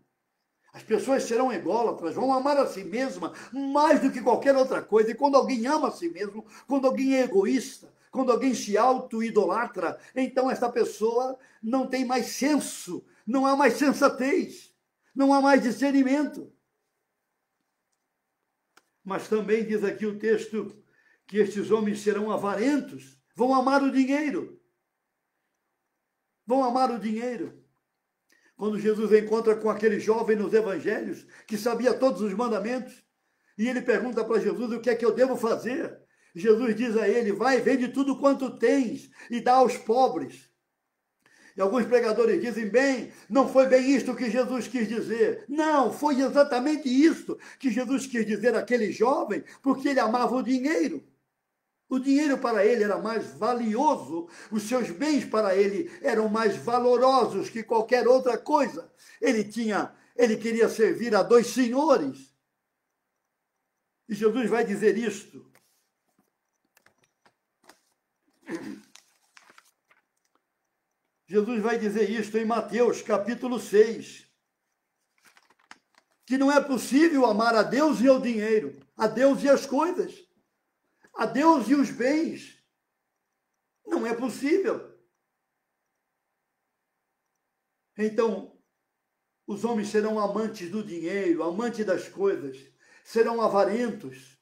As pessoas serão ególatras, vão amar a si mesma mais do que qualquer outra coisa. E quando alguém ama a si mesmo, quando alguém é egoísta, quando alguém se auto-idolatra, então essa pessoa não tem mais senso, não há mais sensatez, não há mais discernimento. Mas também diz aqui o texto que estes homens serão avarentos, vão amar o dinheiro. Vão amar o dinheiro. Quando Jesus encontra com aquele jovem nos evangelhos, que sabia todos os mandamentos, e ele pergunta para Jesus o que é que eu devo fazer. Jesus diz a ele, vai, vende tudo quanto tens e dá aos pobres. E alguns pregadores dizem, bem, não foi bem isto que Jesus quis dizer. Não, foi exatamente isto que Jesus quis dizer àquele jovem, porque ele amava o dinheiro. O dinheiro para ele era mais valioso, os seus bens para ele eram mais valorosos que qualquer outra coisa. Ele queria servir a dois senhores. E Jesus vai dizer isto. Jesus vai dizer isto em Mateus, capítulo 6. Que não é possível amar a Deus e ao dinheiro, a Deus e as coisas, a Deus e os bens. Não é possível. Então, os homens serão amantes do dinheiro, amantes das coisas, serão avarentos,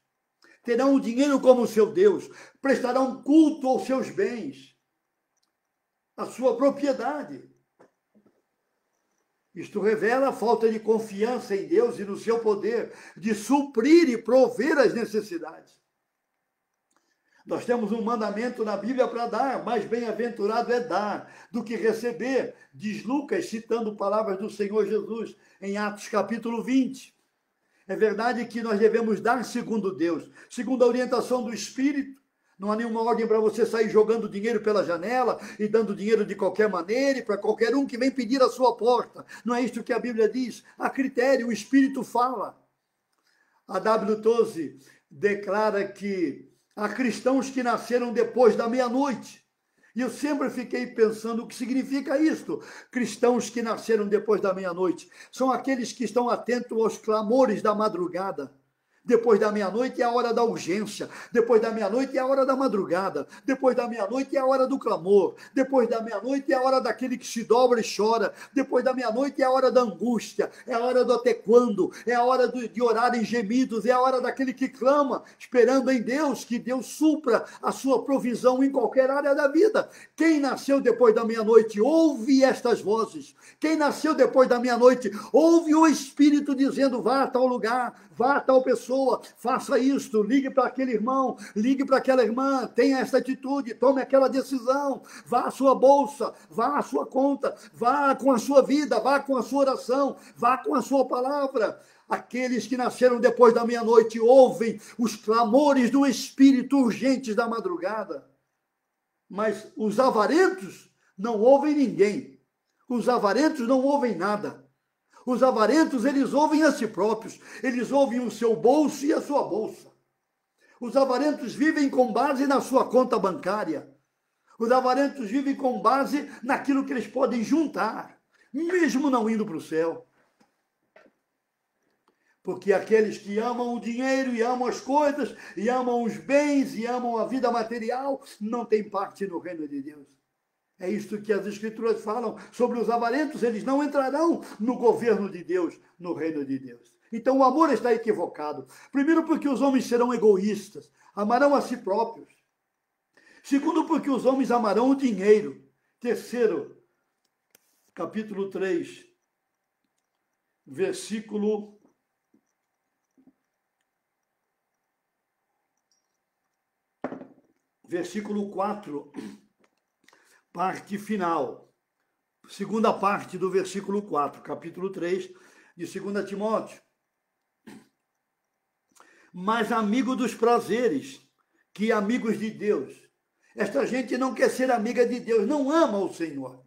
terão o dinheiro como seu Deus, prestarão culto aos seus bens, à sua propriedade. Isto revela a falta de confiança em Deus e no seu poder de suprir e prover as necessidades. Nós temos um mandamento na Bíblia para dar, mais bem-aventurado é dar do que receber, diz Lucas, citando palavras do Senhor Jesus em Atos capítulo 20. É verdade que nós devemos dar segundo Deus, segundo a orientação do Espírito. Não há nenhuma ordem para você sair jogando dinheiro pela janela e dando dinheiro de qualquer maneira e para qualquer um que vem pedir a sua porta. Não é isto que a Bíblia diz. A critério, o Espírito fala. A W. Toze declara que há cristãos que nasceram depois da meia-noite. E eu sempre fiquei pensando o que significa isto. Cristãos que nasceram depois da meia-noite são aqueles que estão atentos aos clamores da madrugada. Depois da meia-noite é a hora da urgência. Depois da meia-noite é a hora da madrugada. Depois da meia-noite é a hora do clamor. Depois da meia-noite é a hora daquele que se dobra e chora. Depois da meia-noite é a hora da angústia. É a hora do até quando. É a hora de orar em gemidos. É a hora daquele que clama, esperando em Deus, que Deus supra a sua provisão em qualquer área da vida. Quem nasceu depois da meia-noite ouve estas vozes. Quem nasceu depois da meia-noite ouve o Espírito dizendo, vá a tal lugar, vá a tal pessoa, faça isto, ligue para aquele irmão, ligue para aquela irmã, tenha essa atitude, tome aquela decisão, vá à sua bolsa, vá à sua conta, vá com a sua vida, vá com a sua oração, vá com a sua palavra. Aqueles que nasceram depois da meia-noite ouvem os clamores do Espírito urgentes da madrugada. Mas os avarentos não ouvem ninguém. Os avarentos não ouvem nada. Os avarentos, eles ouvem a si próprios. Eles ouvem o seu bolso e a sua bolsa. Os avarentos vivem com base na sua conta bancária. Os avarentos vivem com base naquilo que eles podem juntar, mesmo não indo para o céu. Porque aqueles que amam o dinheiro e amam as coisas, e amam os bens e amam a vida material, não têm parte no reino de Deus. É isto que as Escrituras falam sobre os avarentos, eles não entrarão no governo de Deus, no reino de Deus. Então o amor está equivocado. Primeiro porque os homens serão egoístas, amarão a si próprios. Segundo porque os homens amarão o dinheiro. Terceiro, capítulo 3, versículo 4, parte final, segunda parte do versículo 4, capítulo 3 de 2 Timóteo. Mais amigo dos prazeres que amigos de Deus. Esta gente não quer ser amiga de Deus, não ama o Senhor.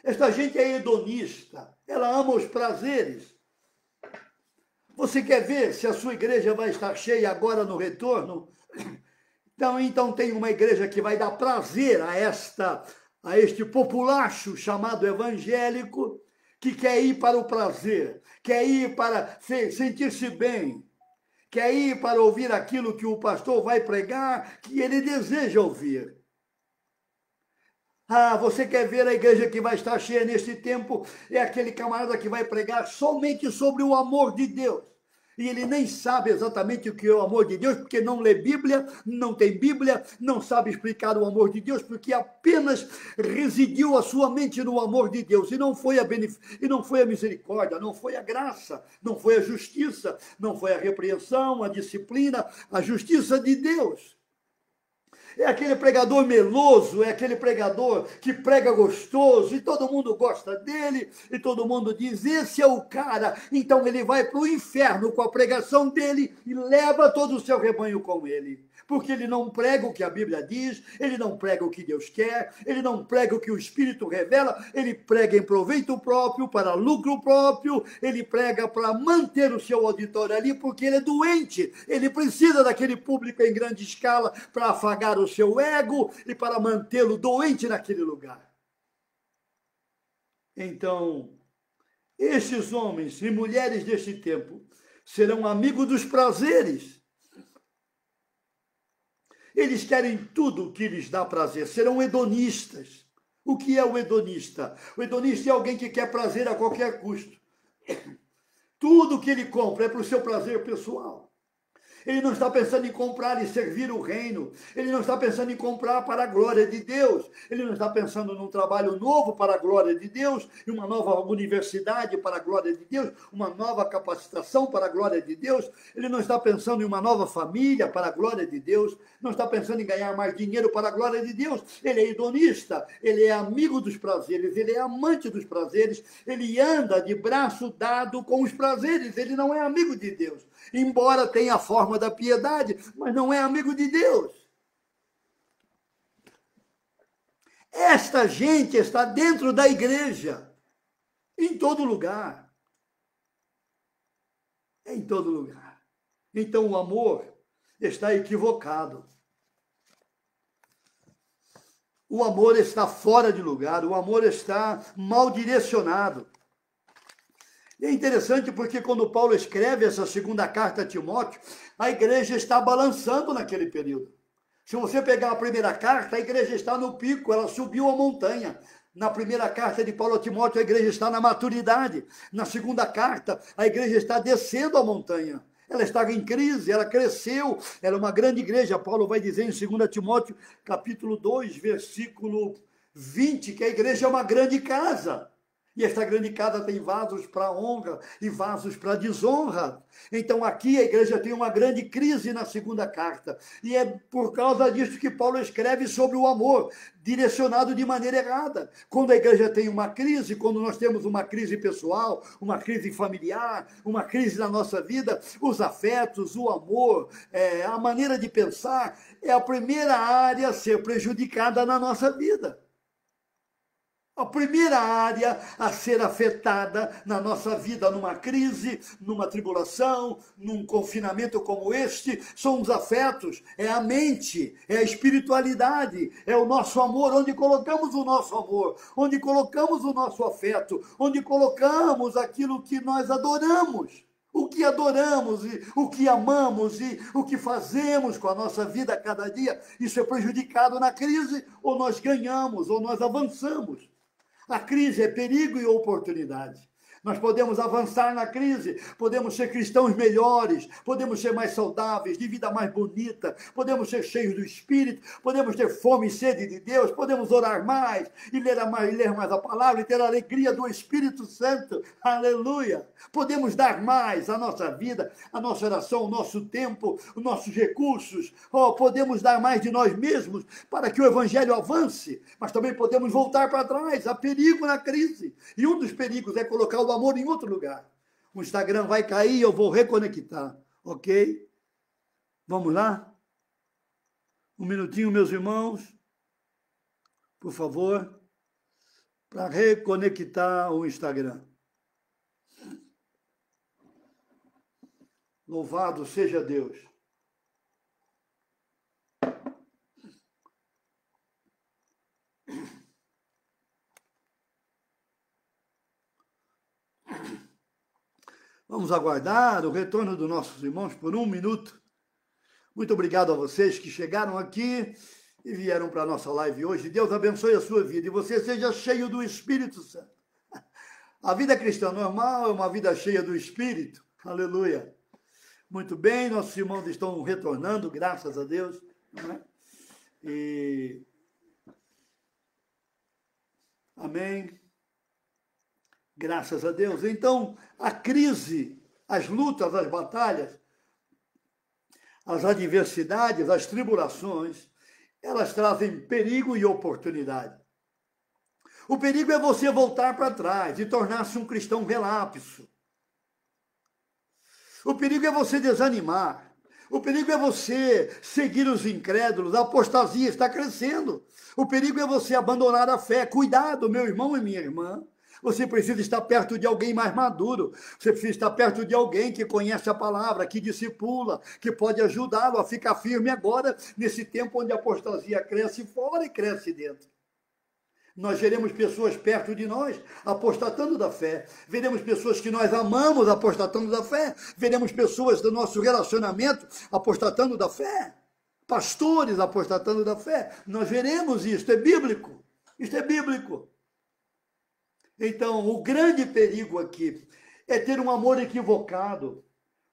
Esta gente é hedonista, ela ama os prazeres. Você quer ver se a sua igreja vai estar cheia agora no retorno? Então tem uma igreja que vai dar prazer a este populacho chamado evangélico, que quer ir para o prazer, quer ir para sentir-se bem, quer ir para ouvir aquilo que o pastor vai pregar, que ele deseja ouvir. Ah, você quer ver a igreja que vai estar cheia neste tempo? É aquele camarada que vai pregar somente sobre o amor de Deus. E ele nem sabe exatamente o que é o amor de Deus, porque não lê Bíblia, não tem Bíblia, não sabe explicar o amor de Deus, porque apenas residiu a sua mente no amor de Deus. E não foi a misericórdia, não foi a graça, não foi a justiça, não foi a repreensão, a disciplina, a justiça de Deus. É aquele pregador meloso, é aquele pregador que prega gostoso e todo mundo gosta dele e todo mundo diz: esse é o cara. Então ele vai para o inferno com a pregação dele e leva todo o seu rebanho com ele. Porque ele não prega o que a Bíblia diz, ele não prega o que Deus quer, ele não prega o que o Espírito revela, ele prega em proveito próprio, para lucro próprio, ele prega para manter o seu auditório ali, porque ele é doente, ele precisa daquele público em grande escala para afagar o seu ego e para mantê-lo doente naquele lugar. Então, estes homens e mulheres deste tempo serão amigos dos prazeres. Eles querem tudo que lhes dá prazer, serão hedonistas. O que é o hedonista? O hedonista é alguém que quer prazer a qualquer custo. Tudo que ele compra é para o seu prazer pessoal. Ele não está pensando em comprar e servir o reino. Ele não está pensando em comprar para a glória de Deus. Ele não está pensando num trabalho novo para a glória de Deus, em uma nova universidade para a glória de Deus, uma nova capacitação para a glória de Deus. Ele não está pensando em uma nova família para a glória de Deus. Não está pensando em ganhar mais dinheiro para a glória de Deus. Ele é hedonista, ele é amigo dos prazeres, ele é amante dos prazeres, ele anda de braço dado com os prazeres, ele não é amigo de Deus. Embora tenha a forma da piedade, mas não é amigo de Deus. Esta gente está dentro da igreja, em todo lugar. Em todo lugar. Então o amor está equivocado. O amor está fora de lugar, o amor está mal direcionado. E é interessante porque quando Paulo escreve essa segunda carta a Timóteo, a igreja está balançando naquele período. Se você pegar a primeira carta, a igreja está no pico, ela subiu a montanha. Na primeira carta de Paulo a Timóteo, a igreja está na maturidade. Na segunda carta, a igreja está descendo a montanha. Ela estava em crise, ela cresceu, era uma grande igreja. Paulo vai dizer em 2 Timóteo, capítulo 2, versículo 20, que a igreja é uma grande casa. E esta grande casa tem vasos para honra e vasos para desonra. Então aqui a igreja tem uma grande crise na segunda carta. E é por causa disso que Paulo escreve sobre o amor, direcionado de maneira errada. Quando a igreja tem uma crise, quando nós temos uma crise pessoal, uma crise familiar, uma crise na nossa vida, os afetos, o amor, a maneira de pensar, é a primeira área a ser prejudicada na nossa vida. A primeira área a ser afetada na nossa vida, numa crise, numa tribulação, num confinamento como este, são os afetos, é a mente, é a espiritualidade, é o nosso amor, onde colocamos o nosso amor, onde colocamos o nosso afeto, onde colocamos aquilo que nós adoramos. O que adoramos, e o que amamos e o que fazemos com a nossa vida a cada dia, isso é prejudicado na crise, ou nós ganhamos, ou nós avançamos. A crise é perigo e oportunidade. Nós podemos avançar na crise, podemos ser cristãos melhores, podemos ser mais saudáveis, de vida mais bonita, podemos ser cheios do Espírito, podemos ter fome e sede de Deus, podemos orar mais e ler mais a palavra e ter a alegria do Espírito Santo. Aleluia! Podemos dar mais à nossa vida, à nossa oração, o nosso tempo, os nossos recursos. Podemos dar mais de nós mesmos para que o Evangelho avance, mas também podemos voltar para trás. Há perigo na crise. E um dos perigos é colocar o amor em outro lugar. O Instagram vai cair, eu vou reconectar, ok? Vamos lá? Um minutinho, meus irmãos, por favor, para reconectar o Instagram. Louvado seja Deus. vamos aguardar o retorno dos nossos irmãos por 1 minuto. Muito obrigado a vocês que chegaram aqui e vieram para a nossa live hoje. Deus abençoe a sua vida e você seja cheio do Espírito Santo. A vida cristã normal é uma vida cheia do Espírito. Aleluia. Muito bem, nossos irmãos estão retornando, graças a Deus. Não é? E... Amém. Graças a Deus. Então, a crise, as lutas, as batalhas, as adversidades, as tribulações, elas trazem perigo e oportunidade. O perigo é você voltar para trás e tornar-se um cristão relapso. O perigo é você desanimar. O perigo é você seguir os incrédulos. A apostasia está crescendo. O perigo é você abandonar a fé. Cuidado, meu irmão e minha irmã. Você precisa estar perto de alguém mais maduro. Você precisa estar perto de alguém que conhece a palavra, que discipula, que pode ajudá-lo a ficar firme agora, nesse tempo onde a apostasia cresce fora e cresce dentro. Nós veremos pessoas perto de nós apostatando da fé. Veremos pessoas que nós amamos apostatando da fé. Veremos pessoas do nosso relacionamento apostatando da fé. Pastores apostatando da fé. Nós veremos isso. É bíblico. Isto é bíblico. Então, o grande perigo aqui é ter um amor equivocado,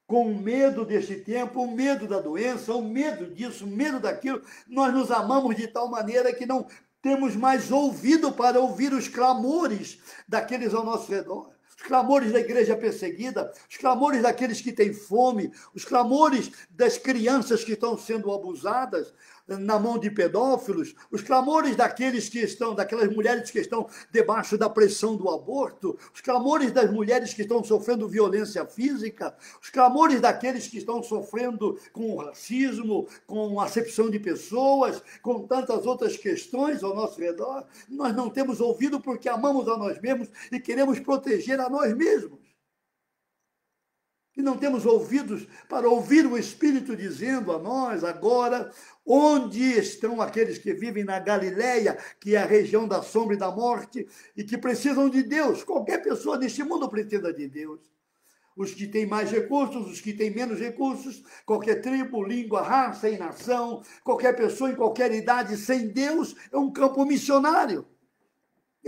com o medo deste tempo, o medo da doença, o medo disso, o medo daquilo. Nós nos amamos de tal maneira que não temos mais ouvido para ouvir os clamores daqueles ao nosso redor. Os clamores da igreja perseguida, os clamores daqueles que têm fome, os clamores das crianças que estão sendo abusadas na mão de pedófilos, os clamores daquelas mulheres que estão debaixo da pressão do aborto, os clamores das mulheres que estão sofrendo violência física, os clamores daqueles que estão sofrendo com o racismo, com a acepção de pessoas, com tantas outras questões ao nosso redor. Nós não temos ouvido porque amamos a nós mesmos e queremos proteger a nós mesmos. E não temos ouvidos para ouvir o Espírito dizendo a nós agora onde estão aqueles que vivem na Galileia, que é a região da sombra e da morte, e que precisam de Deus. Qualquer pessoa neste mundo precisa de Deus. Os que têm mais recursos, os que têm menos recursos, qualquer tribo, língua, raça e nação, qualquer pessoa em qualquer idade sem Deus é um campo missionário.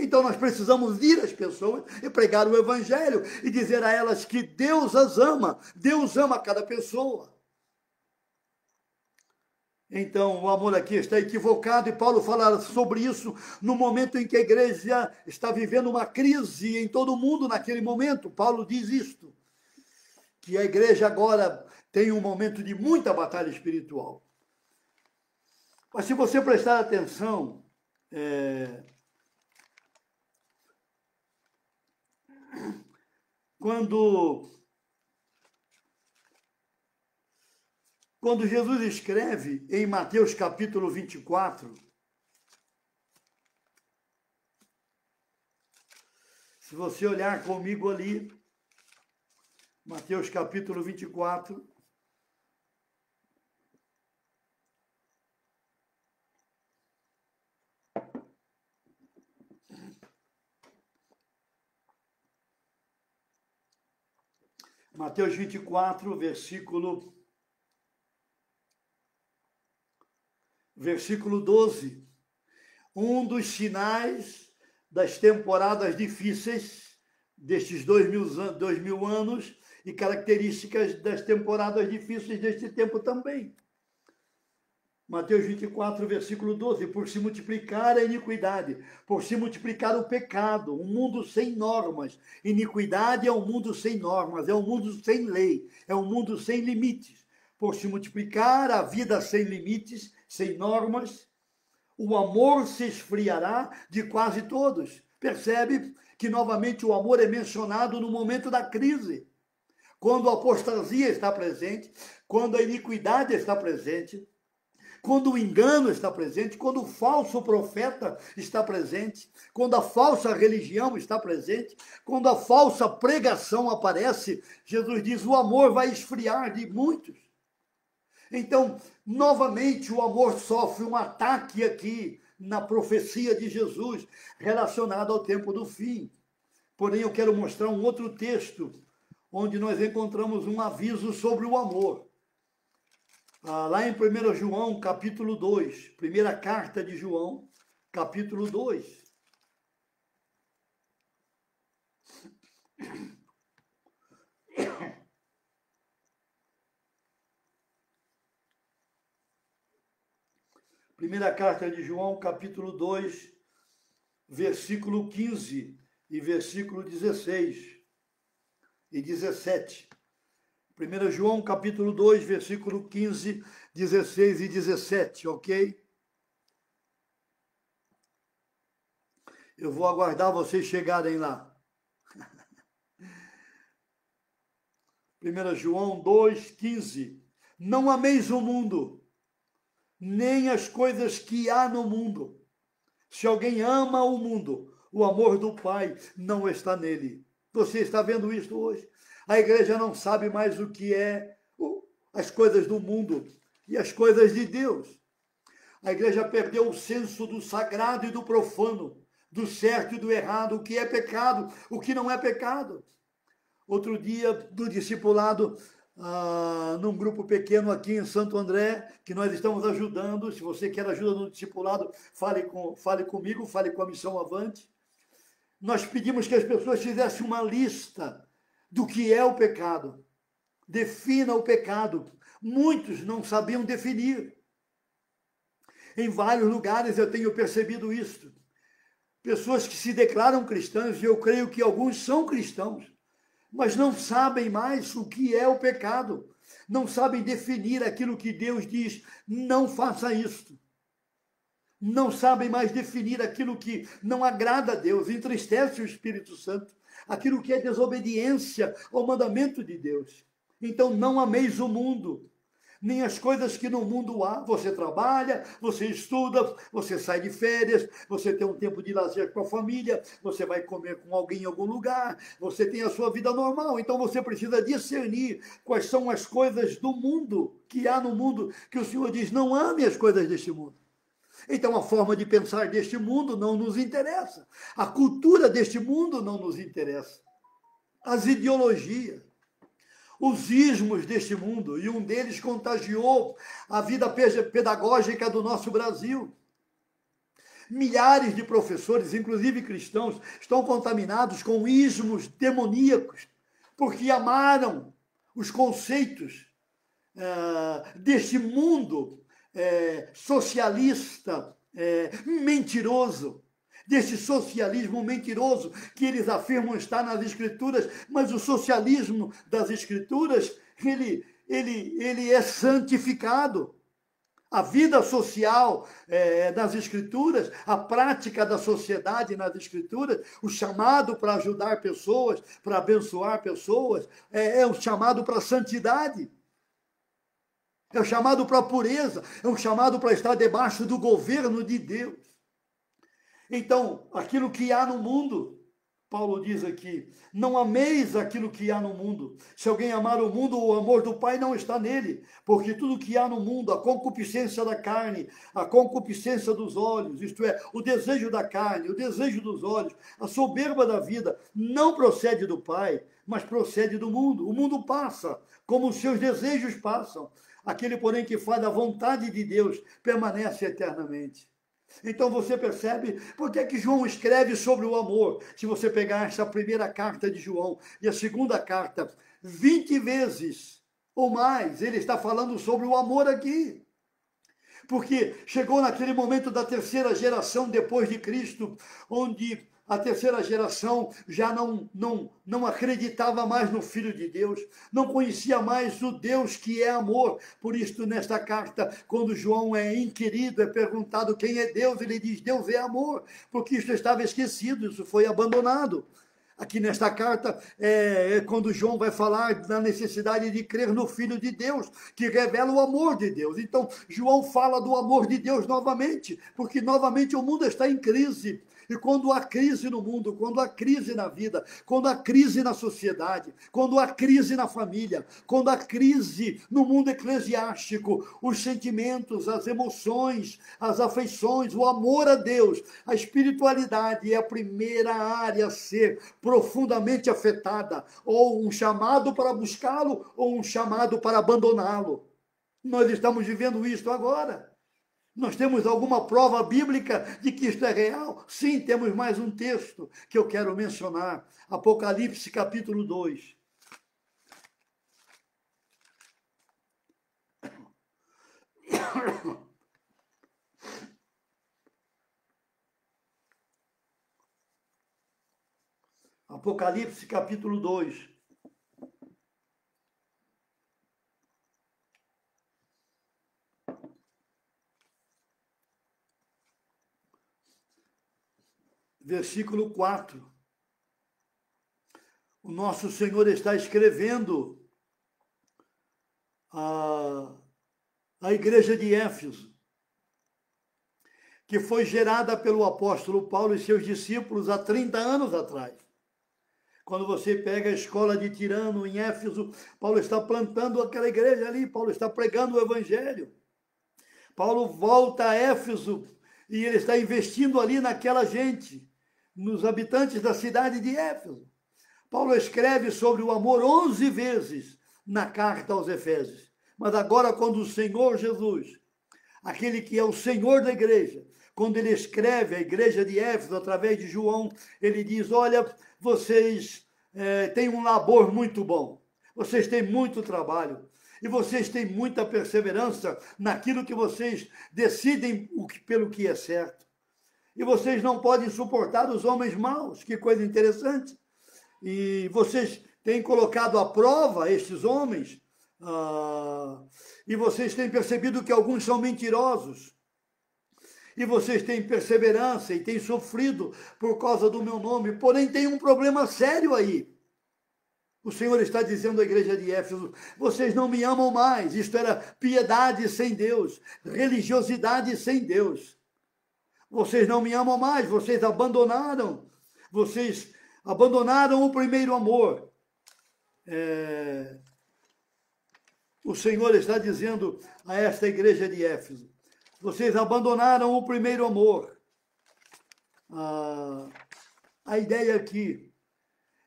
Então nós precisamos ir às pessoas e pregar o evangelho e dizer a elas que Deus as ama. Deus ama cada pessoa. Então o amor aqui está equivocado e Paulo fala sobre isso no momento em que a igreja está vivendo uma crise em todo o mundo naquele momento. Paulo diz isto, que a igreja agora tem um momento de muita batalha espiritual. Mas se você prestar atenção, Quando Jesus escreve em Mateus capítulo 24, se você olhar comigo ali, Mateus capítulo 24, Mateus 24, versículo 12. Um dos sinais das temporadas difíceis destes 2000 anos e características das temporadas difíceis deste tempo também. Mateus 24, versículo 12, por se multiplicar a iniquidade, por se multiplicar o pecado, um mundo sem normas. Iniquidade é um mundo sem normas, é um mundo sem lei, é um mundo sem limites. Por se multiplicar a vida sem limites, sem normas, o amor se esfriará de quase todos. Percebe que novamente o amor é mencionado no momento da crise. Quando a apostasia está presente, quando a iniquidade está presente, quando o engano está presente, quando o falso profeta está presente, quando a falsa religião está presente, quando a falsa pregação aparece, Jesus diz, o amor vai esfriar de muitos. Então, novamente, o amor sofre um ataque aqui na profecia de Jesus, relacionado ao tempo do fim. Porém, eu quero mostrar um outro texto onde nós encontramos um aviso sobre o amor. Lá em 1 João, capítulo 2, primeira carta de João, capítulo 2. Primeira carta de João, capítulo 2, versículo 15 e versículo 16 e 17. 1 João, capítulo 2, versículo 15, 16 e 17, ok? Eu vou aguardar vocês chegarem lá. 1 João 2, 15. Não ameis o mundo, nem as coisas que há no mundo. Se alguém ama o mundo, o amor do Pai não está nele. Você está vendo isso hoje? A igreja não sabe mais o que é as coisas do mundo e as coisas de Deus. A igreja perdeu o senso do sagrado e do profano, do certo e do errado, o que é pecado, o que não é pecado. Outro dia, do discipulado, num grupo pequeno aqui em Santo André, que nós estamos ajudando. Se você quer ajuda no discipulado, fale comigo, fale com a Missão Avante. Nós pedimos que as pessoas fizessem uma lista do que é o pecado. Defina o pecado. Muitos não sabiam definir. Em vários lugares eu tenho percebido isso. Pessoas que se declaram cristãs, e eu creio que alguns são cristãos, mas não sabem mais o que é o pecado. Não sabem definir aquilo que Deus diz, não faça isto. Não sabem mais definir aquilo que não agrada a Deus, entristece o Espírito Santo, aquilo que é desobediência ao mandamento de Deus. Então não ameis o mundo, nem as coisas que no mundo há. Você trabalha, você estuda, você sai de férias, você tem um tempo de lazer com a família, você vai comer com alguém em algum lugar, você tem a sua vida normal. Então você precisa discernir quais são as coisas do mundo, que há no mundo, que o Senhor diz, não ame as coisas deste mundo. Então a forma de pensar deste mundo não nos interessa. A cultura deste mundo não nos interessa. As ideologias, os ismos deste mundo, e um deles contagiou a vida pedagógica do nosso Brasil. Milhares de professores, inclusive cristãos, estão contaminados com ismos demoníacos, porque amaram os conceitos deste mundo socialista, mentiroso, desse socialismo mentiroso que eles afirmam estar nas Escrituras, mas o socialismo das Escrituras, ele é santificado. A vida social nas Escrituras, a prática da sociedade nas Escrituras, o chamado para ajudar pessoas, para abençoar pessoas, é o chamado para a santidade. É o chamado para a pureza, é um chamado para estar debaixo do governo de Deus. Então, aquilo que há no mundo, Paulo diz aqui, não ameis aquilo que há no mundo. Se alguém amar o mundo, o amor do Pai não está nele, porque tudo que há no mundo, a concupiscência da carne, a concupiscência dos olhos, isto é, o desejo da carne, o desejo dos olhos, a soberba da vida, não procede do Pai, mas procede do mundo. O mundo passa, como os seus desejos passam. Aquele, porém, que faz a vontade de Deus permanece eternamente. Então você percebe por que João escreve sobre o amor. Se você pegar essa primeira carta de João e a segunda carta, 20 vezes ou mais, ele está falando sobre o amor aqui. Porque chegou naquele momento da terceira geração depois de Cristo, onde a terceira geração já não acreditava mais no Filho de Deus, não conhecia mais o Deus que é amor. Por isso, nesta carta, quando João é inquirido, é perguntado quem é Deus, ele diz, Deus é amor, porque isso estava esquecido, isso foi abandonado. Aqui nesta carta, quando João vai falar da necessidade de crer no Filho de Deus, que revela o amor de Deus. Então, João fala do amor de Deus novamente, porque novamente o mundo está em crise. E quando há crise no mundo, quando há crise na vida, quando há crise na sociedade, quando há crise na família, quando há crise no mundo eclesiástico, os sentimentos, as emoções, as afeições, o amor a Deus, a espiritualidade é a primeira área a ser profundamente afetada, ou um chamado para buscá-lo, ou um chamado para abandoná-lo. Nós estamos vivendo isso agora. Nós temos alguma prova bíblica de que isto é real? Sim, temos mais um texto que eu quero mencionar. Apocalipse, capítulo 2. Apocalipse, capítulo 2. Versículo 4. O nosso Senhor está escrevendo a igreja de Éfeso, que foi gerada pelo apóstolo Paulo e seus discípulos há 30 anos atrás. Quando você pega a escola de Tirano em Éfeso, Paulo está plantando aquela igreja ali, Paulo está pregando o evangelho. Paulo volta a Éfeso e ele está investindo ali naquela gente, nos habitantes da cidade de Éfeso. Paulo escreve sobre o amor 11 vezes na carta aos Efésios. Mas agora, quando o Senhor Jesus, aquele que é o Senhor da igreja, quando ele escreve à igreja de Éfeso, através de João, ele diz, olha, vocês têm um labor muito bom, vocês têm muito trabalho, e vocês têm muita perseverança naquilo que vocês decidem pelo que é certo. E vocês não podem suportar os homens maus, que coisa interessante. E vocês têm colocado à prova estes homens, e vocês têm percebido que alguns são mentirosos. E vocês têm perseverança e têm sofrido por causa do meu nome. Porém, tem um problema sério aí. O Senhor está dizendo à igreja de Éfeso, vocês não me amam mais. Isto era piedade sem Deus, religiosidade sem Deus. Vocês não me amam mais, vocês abandonaram o primeiro amor. O Senhor está dizendo a esta igreja de Éfeso, vocês abandonaram o primeiro amor. A ideia aqui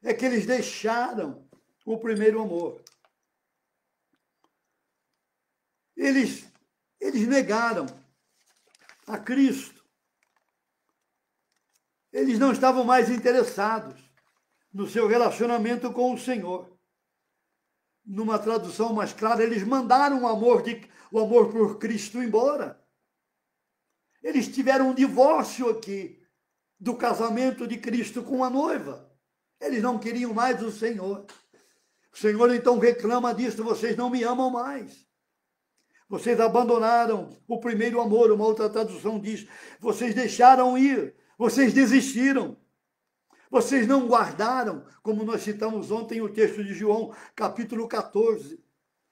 é que eles deixaram o primeiro amor. Eles negaram a Cristo. Eles não estavam mais interessados no seu relacionamento com o Senhor. Numa tradução mais clara, eles mandaram o amor por Cristo embora. Eles tiveram um divórcio aqui do casamento de Cristo com a noiva. Eles não queriam mais o Senhor. O Senhor então reclama disso, vocês não me amam mais. Vocês abandonaram o primeiro amor, uma outra tradução diz, vocês deixaram ir, vocês desistiram. Vocês não guardaram, como nós citamos ontem o texto de João, capítulo 14.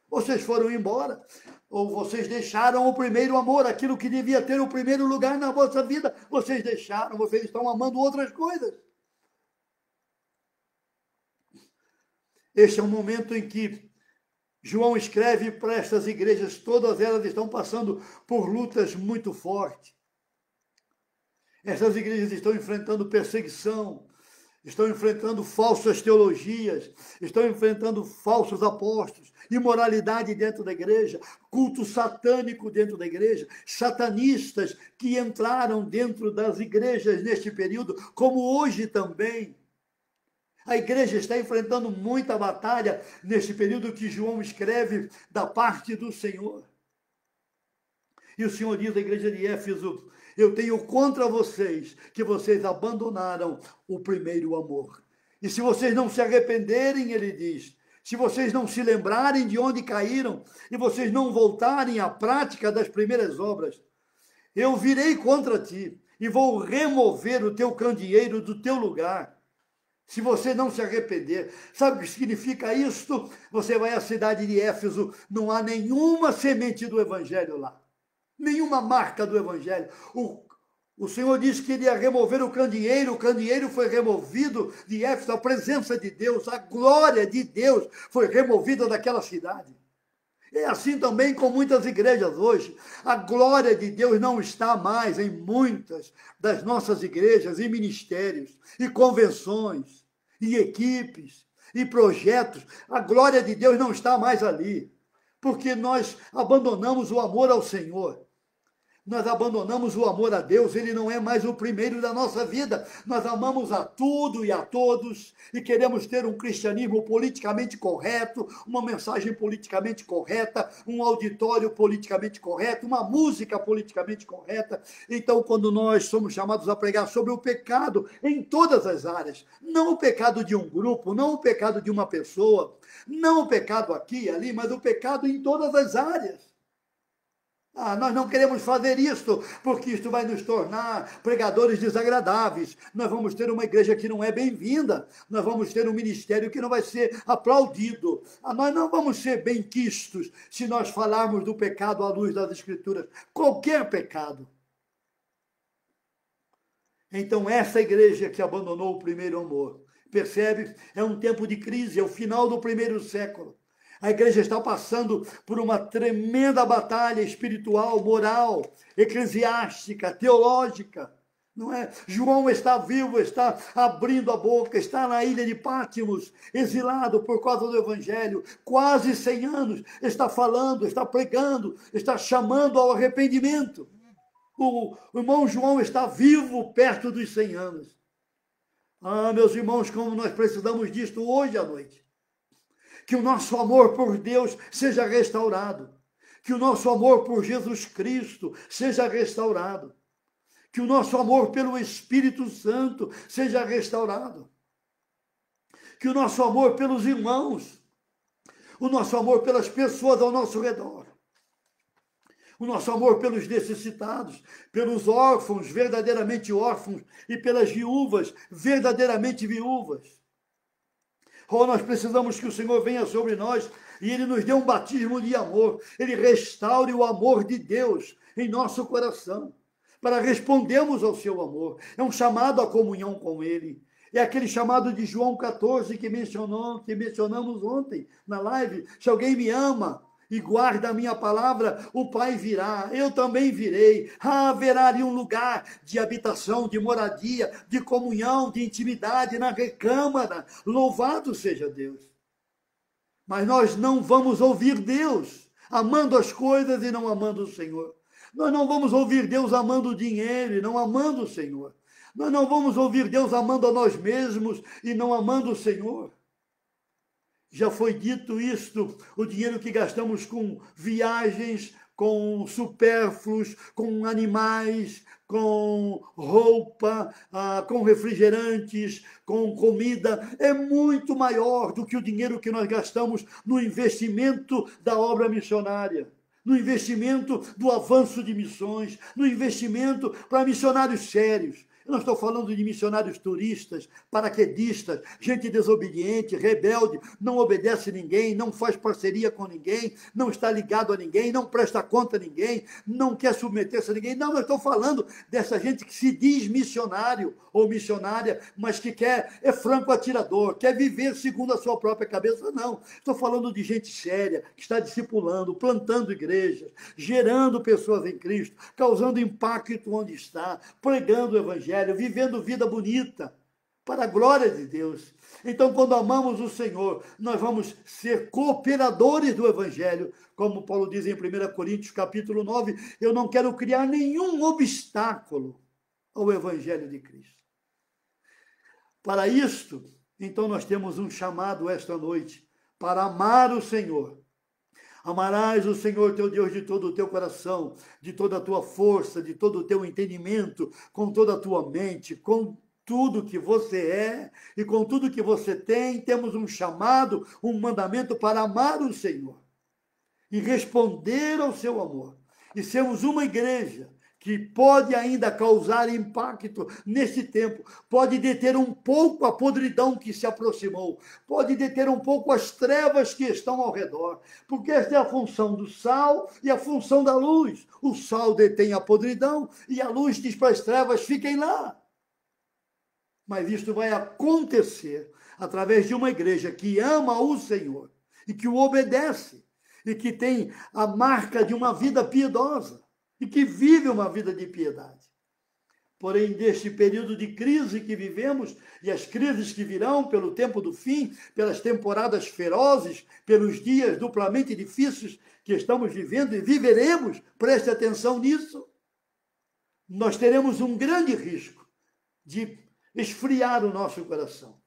Vocês foram embora, ou vocês deixaram o primeiro amor, aquilo que devia ter o primeiro lugar na vossa vida, vocês deixaram, vocês estão amando outras coisas. Este é um momento em que João escreve para estas igrejas, todas elas estão passando por lutas muito fortes. Essas igrejas estão enfrentando perseguição, estão enfrentando falsas teologias, estão enfrentando falsos apóstolos, imoralidade dentro da igreja, culto satânico dentro da igreja, satanistas que entraram dentro das igrejas neste período, como hoje também. A igreja está enfrentando muita batalha neste período que João escreve da parte do Senhor. E o Senhor diz à igreja de Éfeso, eu tenho contra vocês que vocês abandonaram o primeiro amor. E se vocês não se arrependerem, ele diz, se vocês não se lembrarem de onde caíram e vocês não voltarem à prática das primeiras obras, eu virei contra ti e vou remover o teu candeeiro do teu lugar. Se você não se arrepender, sabe o que significa isto? Você vai à cidade de Éfeso, não há nenhuma semente do evangelho lá. Nenhuma marca do evangelho. O Senhor disse que ele ia remover o candeeiro foi removido de Éfeso, a presença de Deus, a glória de Deus foi removida daquela cidade. É assim também com muitas igrejas hoje. A glória de Deus não está mais em muitas das nossas igrejas e ministérios, e convenções, e equipes, e projetos. A glória de Deus não está mais ali, porque nós abandonamos o amor ao Senhor. Nós abandonamos o amor a Deus, ele não é mais o primeiro da nossa vida. Nós amamos a tudo e a todos e queremos ter um cristianismo politicamente correto, uma mensagem politicamente correta, um auditório politicamente correto, uma música politicamente correta. Então, quando nós somos chamados a pregar sobre o pecado em todas as áreas, não o pecado de um grupo, não o pecado de uma pessoa, não o pecado aqui e ali, mas o pecado em todas as áreas. Nós não queremos fazer isto, porque isto vai nos tornar pregadores desagradáveis. Nós vamos ter uma igreja que não é bem-vinda. Nós vamos ter um ministério que não vai ser aplaudido. Nós não vamos ser bem-quistos se nós falarmos do pecado à luz das Escrituras. Qualquer pecado. Então, essa igreja que abandonou o primeiro amor, percebe? É um tempo de crise, é o final do primeiro século. A igreja está passando por uma tremenda batalha espiritual, moral, eclesiástica, teológica, não é? João está vivo, está abrindo a boca, está na ilha de Pátimos, exilado por causa do evangelho, quase 100 anos, está falando, está pregando, está chamando ao arrependimento. O irmão João está vivo perto dos 100 anos. Meus irmãos, como nós precisamos disto hoje à noite. Que o nosso amor por Deus seja restaurado. Que o nosso amor por Jesus Cristo seja restaurado. Que o nosso amor pelo Espírito Santo seja restaurado. Que o nosso amor pelos irmãos, o nosso amor pelas pessoas ao nosso redor, o nosso amor pelos necessitados, pelos órfãos, verdadeiramente órfãos, e pelas viúvas, verdadeiramente viúvas. Nós precisamos que o Senhor venha sobre nós e Ele nos dê um batismo de amor. Ele restaure o amor de Deus em nosso coração, para respondermos ao seu amor. É um chamado à comunhão com Ele. É aquele chamado de João 14 que mencionamos ontem na live. Se alguém me ama e guarda a minha palavra, o Pai virá, eu também virei. Haverá ali um lugar de habitação, de moradia, de comunhão, de intimidade na recâmara. Louvado seja Deus. Mas nós não vamos ouvir Deus amando as coisas e não amando o Senhor. Nós não vamos ouvir Deus amando o dinheiro e não amando o Senhor. Nós não vamos ouvir Deus amando a nós mesmos e não amando o Senhor. Já foi dito isto, o dinheiro que gastamos com viagens, com supérfluos, com animais, com roupa, com refrigerantes, com comida, é muito maior do que o dinheiro que nós gastamos no investimento da obra missionária, no investimento do avanço de missões, no investimento para missionários sérios. Eu não estou falando de missionários turistas, paraquedistas, gente desobediente, rebelde, não obedece ninguém, não faz parceria com ninguém, não está ligado a ninguém, não presta conta a ninguém, não quer submeter-se a ninguém. Não, eu estou falando dessa gente que se diz missionário ou missionária, mas que é franco atirador, quer viver segundo a sua própria cabeça. Não, estou falando de gente séria, que está discipulando, plantando igrejas, gerando pessoas em Cristo, causando impacto onde está, pregando o evangelho, vivendo vida bonita, para a glória de Deus. Então, quando amamos o Senhor, nós vamos ser cooperadores do Evangelho, como Paulo diz em 1 Coríntios, capítulo 9, eu não quero criar nenhum obstáculo ao Evangelho de Cristo. Para isto, então, nós temos um chamado esta noite, para amar o Senhor. Amarás o Senhor teu Deus de todo o teu coração, de toda a tua força, de todo o teu entendimento, com toda a tua mente, com tudo que você é e com tudo que você tem. Temos um chamado, um mandamento para amar o Senhor e responder ao seu amor. E sermos uma igreja que pode ainda causar impacto nesse tempo, pode deter um pouco a podridão que se aproximou, pode deter um pouco as trevas que estão ao redor, porque esta é a função do sal e a função da luz. O sal detém a podridão e a luz diz para as trevas: fiquem lá. Mas isto vai acontecer através de uma igreja que ama o Senhor e que o obedece e que tem a marca de uma vida piedosa e que vive uma vida de piedade. Porém, neste período de crise que vivemos, e as crises que virão pelo tempo do fim, pelas temporadas ferozes, pelos dias duplamente difíceis que estamos vivendo e viveremos, preste atenção nisso, nós teremos um grande risco de esfriar o nosso coração.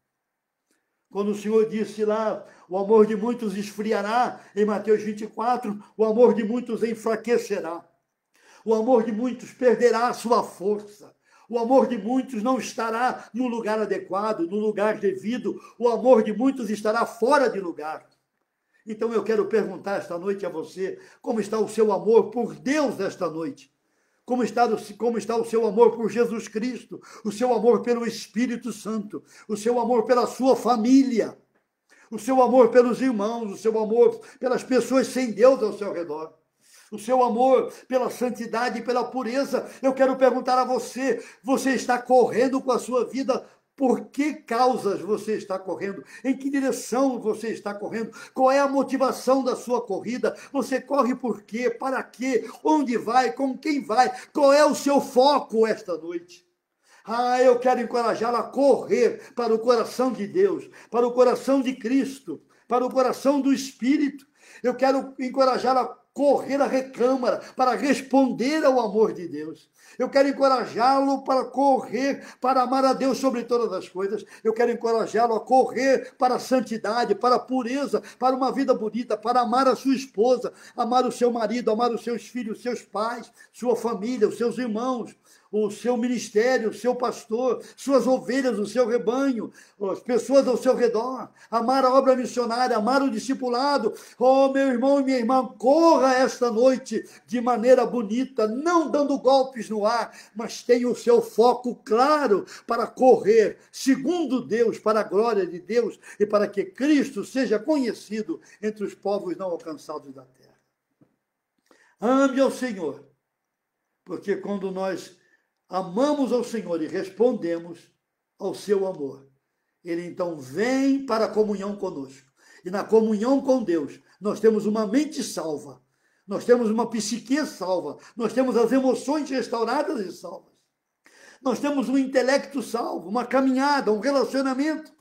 Quando o Senhor disse lá, o amor de muitos esfriará, em Mateus 24, o amor de muitos enfraquecerá. O amor de muitos perderá a sua força. O amor de muitos não estará no lugar adequado, no lugar devido. O amor de muitos estará fora de lugar. Então eu quero perguntar esta noite a você, como está o seu amor por Deus esta noite? Como está o seu amor por Jesus Cristo? O seu amor pelo Espírito Santo? O seu amor pela sua família? O seu amor pelos irmãos? O seu amor pelas pessoas sem Deus ao seu redor? O seu amor pela santidade e pela pureza? Eu quero perguntar a você, você está correndo com a sua vida? Por que causas você está correndo? Em que direção você está correndo? Qual é a motivação da sua corrida? Você corre por quê? Para quê? Onde vai? Com quem vai? Qual é o seu foco esta noite? Eu quero encorajá-la a correr para o coração de Deus, para o coração de Cristo, para o coração do Espírito. Eu quero encorajá-la a correr à recâmara para responder ao amor de Deus. Eu quero encorajá-lo para correr, para amar a Deus sobre todas as coisas. Eu quero encorajá-lo a correr para a santidade, para a pureza, para uma vida bonita, para amar a sua esposa, amar o seu marido, amar os seus filhos, os seus pais, sua família, os seus irmãos, o seu ministério, o seu pastor, suas ovelhas, o seu rebanho, as pessoas ao seu redor, amar a obra missionária, amar o discipulado. Oh, meu irmão e minha irmã, corra esta noite de maneira bonita, não dando golpes no ar, mas tenha o seu foco claro para correr segundo Deus, para a glória de Deus e para que Cristo seja conhecido entre os povos não alcançados da terra. Ame ao Senhor, porque quando nós amamos ao Senhor e respondemos ao seu amor, Ele então vem para a comunhão conosco. E na comunhão com Deus, nós temos uma mente salva, nós temos uma psique salva, nós temos as emoções restauradas e salvas. Nós temos um intelecto salvo, uma caminhada, um relacionamento.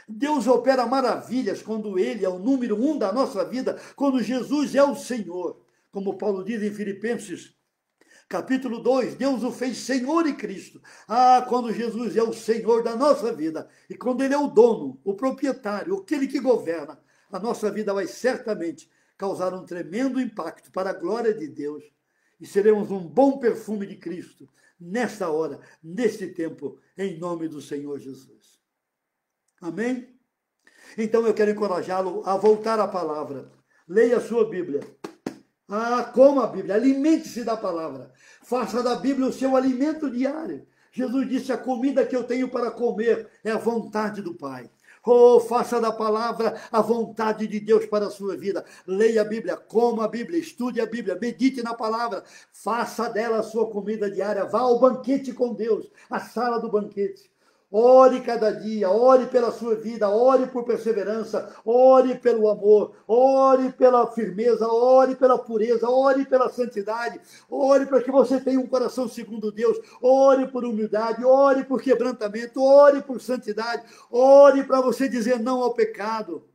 Deus opera maravilhas quando Ele é o número 1 da nossa vida, quando Jesus é o Senhor. Como Paulo diz em Filipenses, capítulo 2, Deus o fez Senhor e Cristo. Quando Jesus é o Senhor da nossa vida, e quando Ele é o dono, o proprietário, aquele que governa, a nossa vida vai certamente causar um tremendo impacto para a glória de Deus, e seremos um bom perfume de Cristo, nesta hora, neste tempo, em nome do Senhor Jesus. Amém? Então eu quero encorajá-lo a voltar à palavra. Leia a sua Bíblia. Coma a Bíblia, alimente-se da palavra. Faça da Bíblia o seu alimento diário. Jesus disse, a comida que eu tenho para comer é a vontade do Pai. Faça da palavra a vontade de Deus para a sua vida. Leia a Bíblia, coma a Bíblia, estude a Bíblia, medite na palavra. Faça dela a sua comida diária. Vá ao banquete com Deus, à sala do banquete. Ore cada dia, ore pela sua vida, ore por perseverança, ore pelo amor, ore pela firmeza, ore pela pureza, ore pela santidade, ore para que você tenha um coração segundo Deus, ore por humildade, ore por quebrantamento, ore por santidade, ore para você dizer não ao pecado.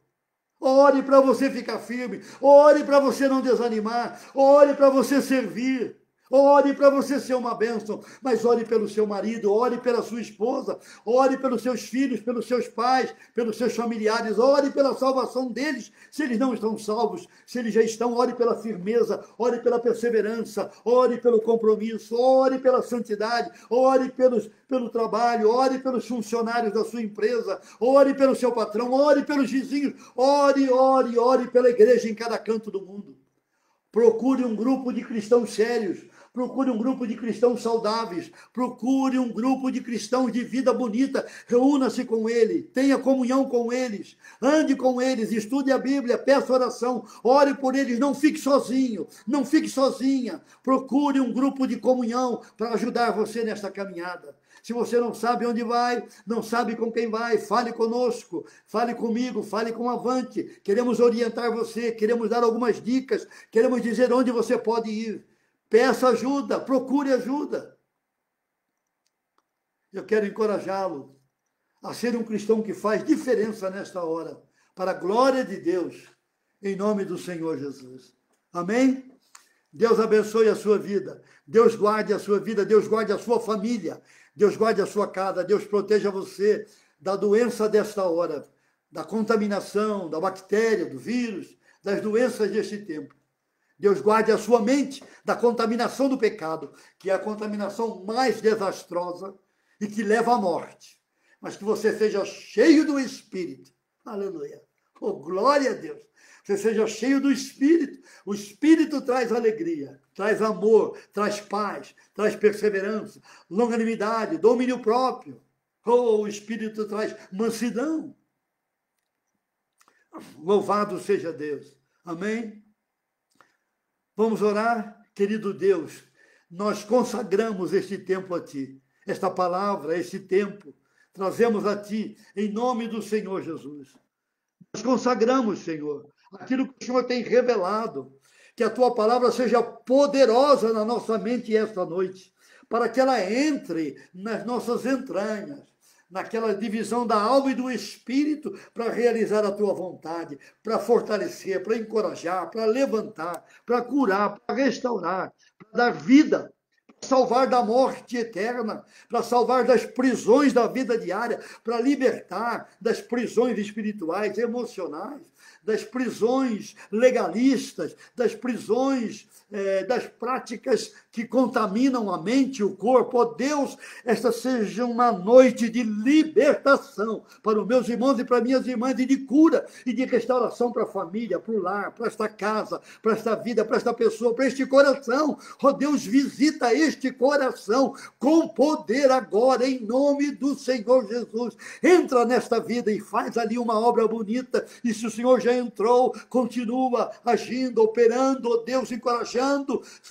Ore para você ficar firme, ore para você não desanimar, ore para você servir. Ore para você ser uma bênção, mas ore pelo seu marido, ore pela sua esposa, ore pelos seus filhos, pelos seus pais, pelos seus familiares, ore pela salvação deles, se eles não estão salvos, se eles já estão, ore pela firmeza, ore pela perseverança, ore pelo compromisso, ore pela santidade, ore pelo trabalho, ore pelos funcionários da sua empresa, ore pelo seu patrão, ore pelos vizinhos, ore pela igreja em cada canto do mundo. Procure um grupo de cristãos sérios. Procure um grupo de cristãos saudáveis. Procure um grupo de cristãos de vida bonita. Reúna-se com ele. Tenha comunhão com eles. Ande com eles. Estude a Bíblia. Peça oração. Ore por eles. Não fique sozinho. Não fique sozinha. Procure um grupo de comunhão para ajudar você nesta caminhada. Se você não sabe onde vai, não sabe com quem vai, fale conosco, fale comigo, fale com Avante. Queremos orientar você, queremos dar algumas dicas, queremos dizer onde você pode ir. Peça ajuda, procure ajuda. Eu quero encorajá-lo a ser um cristão que faz diferença nesta hora, para a glória de Deus, em nome do Senhor Jesus. Amém? Deus abençoe a sua vida, Deus guarde a sua vida, Deus guarde a sua família, Deus guarde a sua casa, Deus proteja você da doença desta hora, da contaminação, da bactéria, do vírus, das doenças deste tempo. Deus guarde a sua mente da contaminação do pecado, que é a contaminação mais desastrosa e que leva à morte. Mas que você seja cheio do Espírito. Aleluia. Oh, glória a Deus. Você seja cheio do Espírito. O Espírito traz alegria, traz amor, traz paz, traz perseverança, longanimidade, domínio próprio. Oh, o Espírito traz mansidão. Louvado seja Deus. Amém? Vamos orar? Querido Deus, nós consagramos este tempo a Ti. Esta palavra, este tempo, trazemos a Ti em nome do Senhor Jesus. Nós consagramos, Senhor, aquilo que o Senhor tem revelado, que a Tua palavra seja poderosa na nossa mente esta noite, para que ela entre nas nossas entranhas, naquela divisão da alma e do espírito, para realizar a Tua vontade, para fortalecer, para encorajar, para levantar, para curar, para restaurar, para dar vida, para salvar da morte eterna, para salvar das prisões da vida diária, para libertar das prisões espirituais, emocionais, das prisões legalistas, das prisões, das práticas que contaminam a mente e o corpo. Ó Deus, esta seja uma noite de libertação para os meus irmãos e para minhas irmãs, e de cura e de restauração para a família, para o lar, para esta casa, para esta vida, para esta pessoa, para este coração. Ó Deus, visita este coração com poder agora, em nome do Senhor Jesus. Entra nesta vida e faz ali uma obra bonita, e se o Senhor já entrou, continua agindo, operando, ó Deus, encorajando,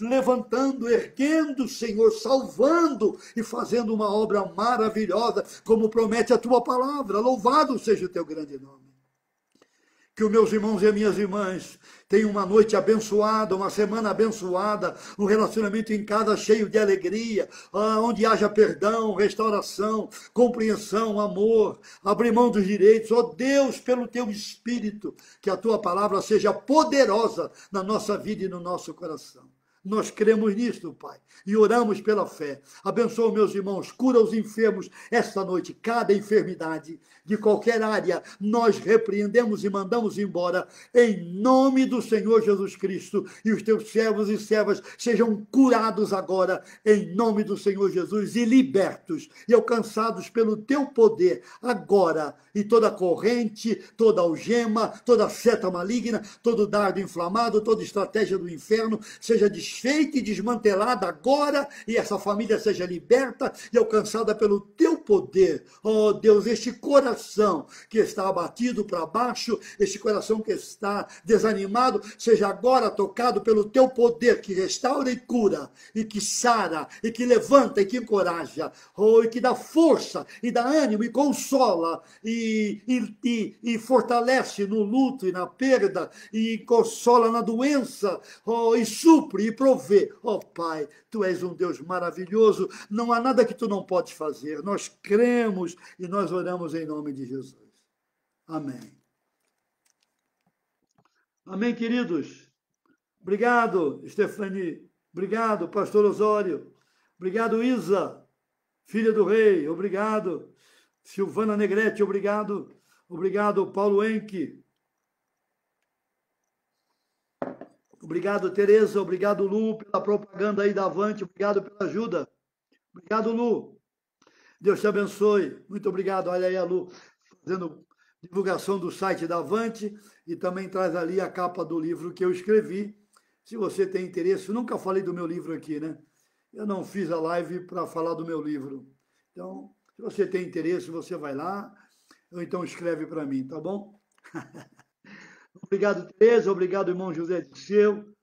levantando, erguendo, Senhor, salvando e fazendo uma obra maravilhosa, como promete a Tua palavra. Louvado seja o Teu grande nome. Que os meus irmãos e as minhas irmãs tenham uma noite abençoada, uma semana abençoada, um relacionamento em casa cheio de alegria, onde haja perdão, restauração, compreensão, amor, abrir mão dos direitos. Ó Deus, pelo Teu Espírito, que a Tua palavra seja poderosa na nossa vida e no nosso coração. Nós cremos nisto, Pai, e oramos pela fé. Abençoa meus irmãos, cura os enfermos esta noite, cada enfermidade de qualquer área, nós repreendemos e mandamos embora, em nome do Senhor Jesus Cristo, e os Teus servos e servas sejam curados agora, em nome do Senhor Jesus, e libertos, e alcançados pelo Teu poder, agora, e toda corrente, toda algema, toda seta maligna, todo dardo inflamado, toda estratégia do inferno, seja desfeita e desmantelada agora, e essa família seja liberta e alcançada pelo Teu poder. Oh Deus, este coração que está abatido para baixo, este coração que está desanimado, seja agora tocado pelo Teu poder, que restaura e cura, e que sara, e que levanta, e que encoraja, oh, e que dá força, e dá ânimo, e consola, e fortalece no luto e na perda, e consola na doença, oh, e supre e provê. Oh Pai, Tu és um Deus maravilhoso, não há nada que Tu não podes fazer. Nós cremos e nós oramos em nome de Jesus. Amém. Amém, queridos. Obrigado, Stephanie. Obrigado, pastor Osório. Obrigado, Isa, filha do rei. Obrigado, Silvana Negrete. Obrigado. Obrigado, Paulo Henke. Obrigado, Tereza. Obrigado, Lu, pela propaganda aí da Avante. Obrigado pela ajuda. Obrigado, Lu. Deus te abençoe. Muito obrigado. Olha aí a Lu fazendo divulgação do site da Avante, e também traz ali a capa do livro que eu escrevi. Se você tem interesse, eu nunca falei do meu livro aqui, né? Eu não fiz a live para falar do meu livro. Então, se você tem interesse, você vai lá, ou então escreve para mim, tá bom? Obrigado, Tereza. Obrigado, irmão José Disseu.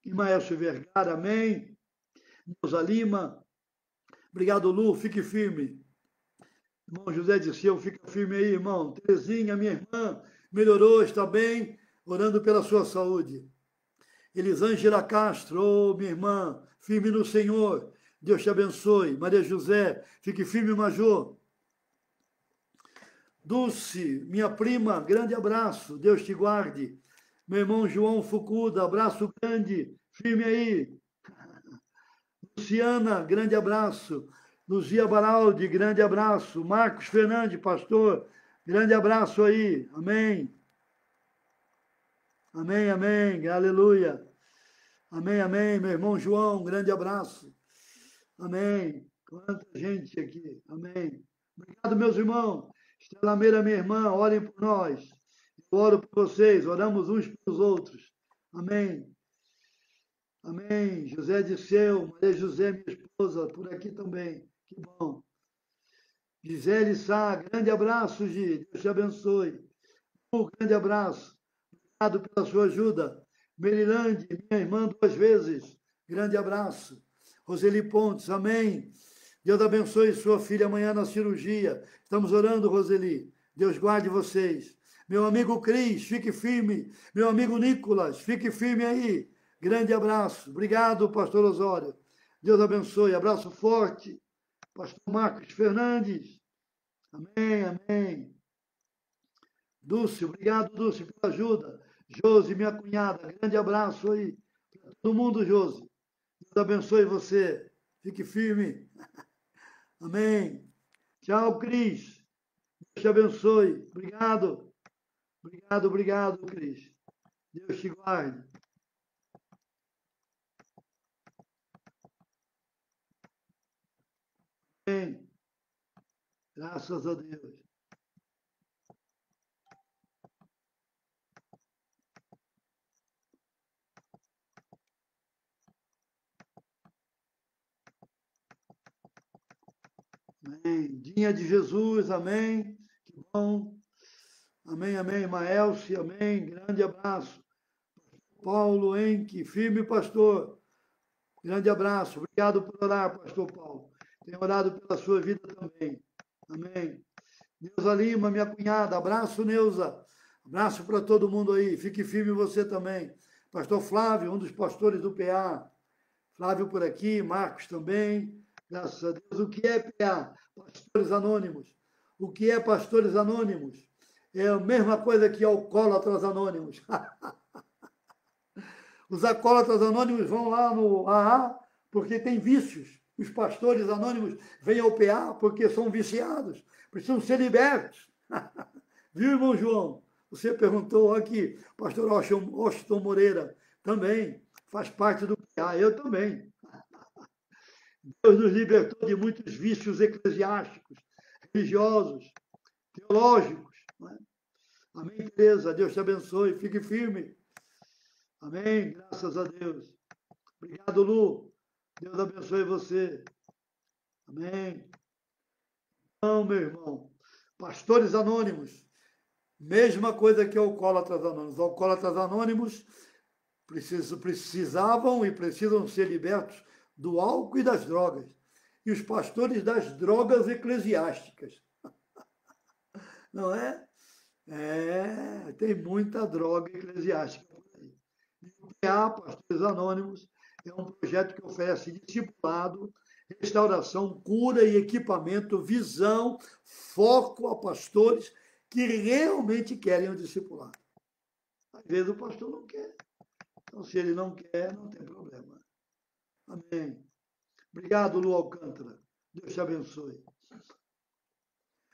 E Maestro Vergara, amém. Neuza Lima. Obrigado, Lu. Fique firme. Irmão José Disseu, fica firme aí, irmão. Terezinha, minha irmã, melhorou, está bem, orando pela sua saúde. Elisângela Castro, oh, minha irmã, firme no Senhor. Deus te abençoe. Maria José, fique firme, Major. Dulce, minha prima, grande abraço. Deus te guarde. Meu irmão João Fucuda, abraço grande. Firme aí. Luciana, grande abraço. Luzia Baraldi, grande abraço. Marcos Fernandes, pastor, grande abraço aí. Amém. Amém, amém. Aleluia. Amém, amém. Meu irmão João, grande abraço. Amém. Quanta gente aqui. Amém. Obrigado, meus irmãos. Estela Meira, minha irmã, orem por nós. Eu oro por vocês, oramos uns pelos outros. Amém. Amém. José Disseu, Maria José, minha esposa, por aqui também. Que bom. Gisele Sá, grande abraço, Gi. Deus te abençoe. Grande abraço. Obrigado pela sua ajuda. Merilande, minha irmã, 2 vezes. Grande abraço. Roseli Pontes, amém. Deus abençoe sua filha amanhã na cirurgia. Estamos orando, Roseli. Deus guarde vocês. Meu amigo Cris, fique firme. Meu amigo Nicolas, fique firme aí. Grande abraço. Obrigado, pastor Osório. Deus abençoe. Abraço forte. Pastor Marcos Fernandes. Amém, amém. Dulce, obrigado, Dulce, pela ajuda. Josi, minha cunhada, grande abraço aí. Para todo mundo, Josi. Deus abençoe você. Fique firme. Amém. Tchau, Cris. Deus te abençoe. Obrigado. Obrigado, obrigado, Cris. Deus te guarde. Amém. Graças a Deus. Amém. Dinha de Jesus, amém. Que bom. Amém, amém. Maelce, amém. Grande abraço. Paulo Henke, firme pastor. Grande abraço. Obrigado por orar, pastor Paulo. Tenho orado pela sua vida também. Amém. Neuza Lima, minha cunhada. Abraço, Neuza. Abraço para todo mundo aí. Fique firme você também. Pastor Flávio, um dos pastores do PA. Flávio por aqui, Marcos também. Graças a Deus. O que é PA? Pastores Anônimos. O que é Pastores Anônimos? É a mesma coisa que Alcoólatras Anônimos. Os alcoólatras anônimos vão lá no AA porque tem vícios. Os pastores anônimos vêm ao PA porque são viciados, precisam ser libertos. Viu, irmão João? Você perguntou aqui, pastor Washington Moreira também faz parte do PA, eu também. Deus nos libertou de muitos vícios eclesiásticos, religiosos, teológicos. Não é? Amém, Tereza? Deus te abençoe, fique firme. Amém, graças a Deus. Obrigado, Lu. Deus abençoe você. Amém. Então, meu irmão, pastores anônimos, mesma coisa que alcoólatras anônimos. Alcoólatras anônimos precisavam e precisam ser libertos do álcool e das drogas. E os pastores das drogas eclesiásticas. Não é? É, tem muita droga eclesiástica por aí. E o PA, Pastores Anônimos, é um projeto que oferece discipulado, restauração, cura e equipamento, visão, foco a pastores que realmente querem o discipulado. Às vezes o pastor não quer. Então, se ele não quer, não tem problema. Amém. Obrigado, Lu Alcântara. Deus te abençoe.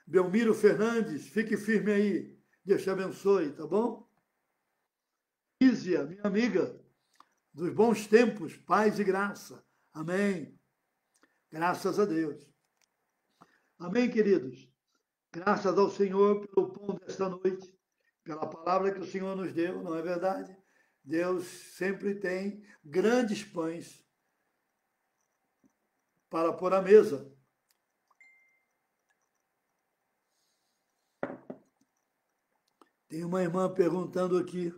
Belmiro Fernandes, fique firme aí. Deus te abençoe, tá bom? Ísia, minha amiga, dos bons tempos, paz e graça. Amém. Graças a Deus. Amém, queridos. Graças ao Senhor pelo pão desta noite, pela palavra que o Senhor nos deu, não é verdade? Deus sempre tem grandes pães para pôr à mesa. Tem uma irmã perguntando aqui.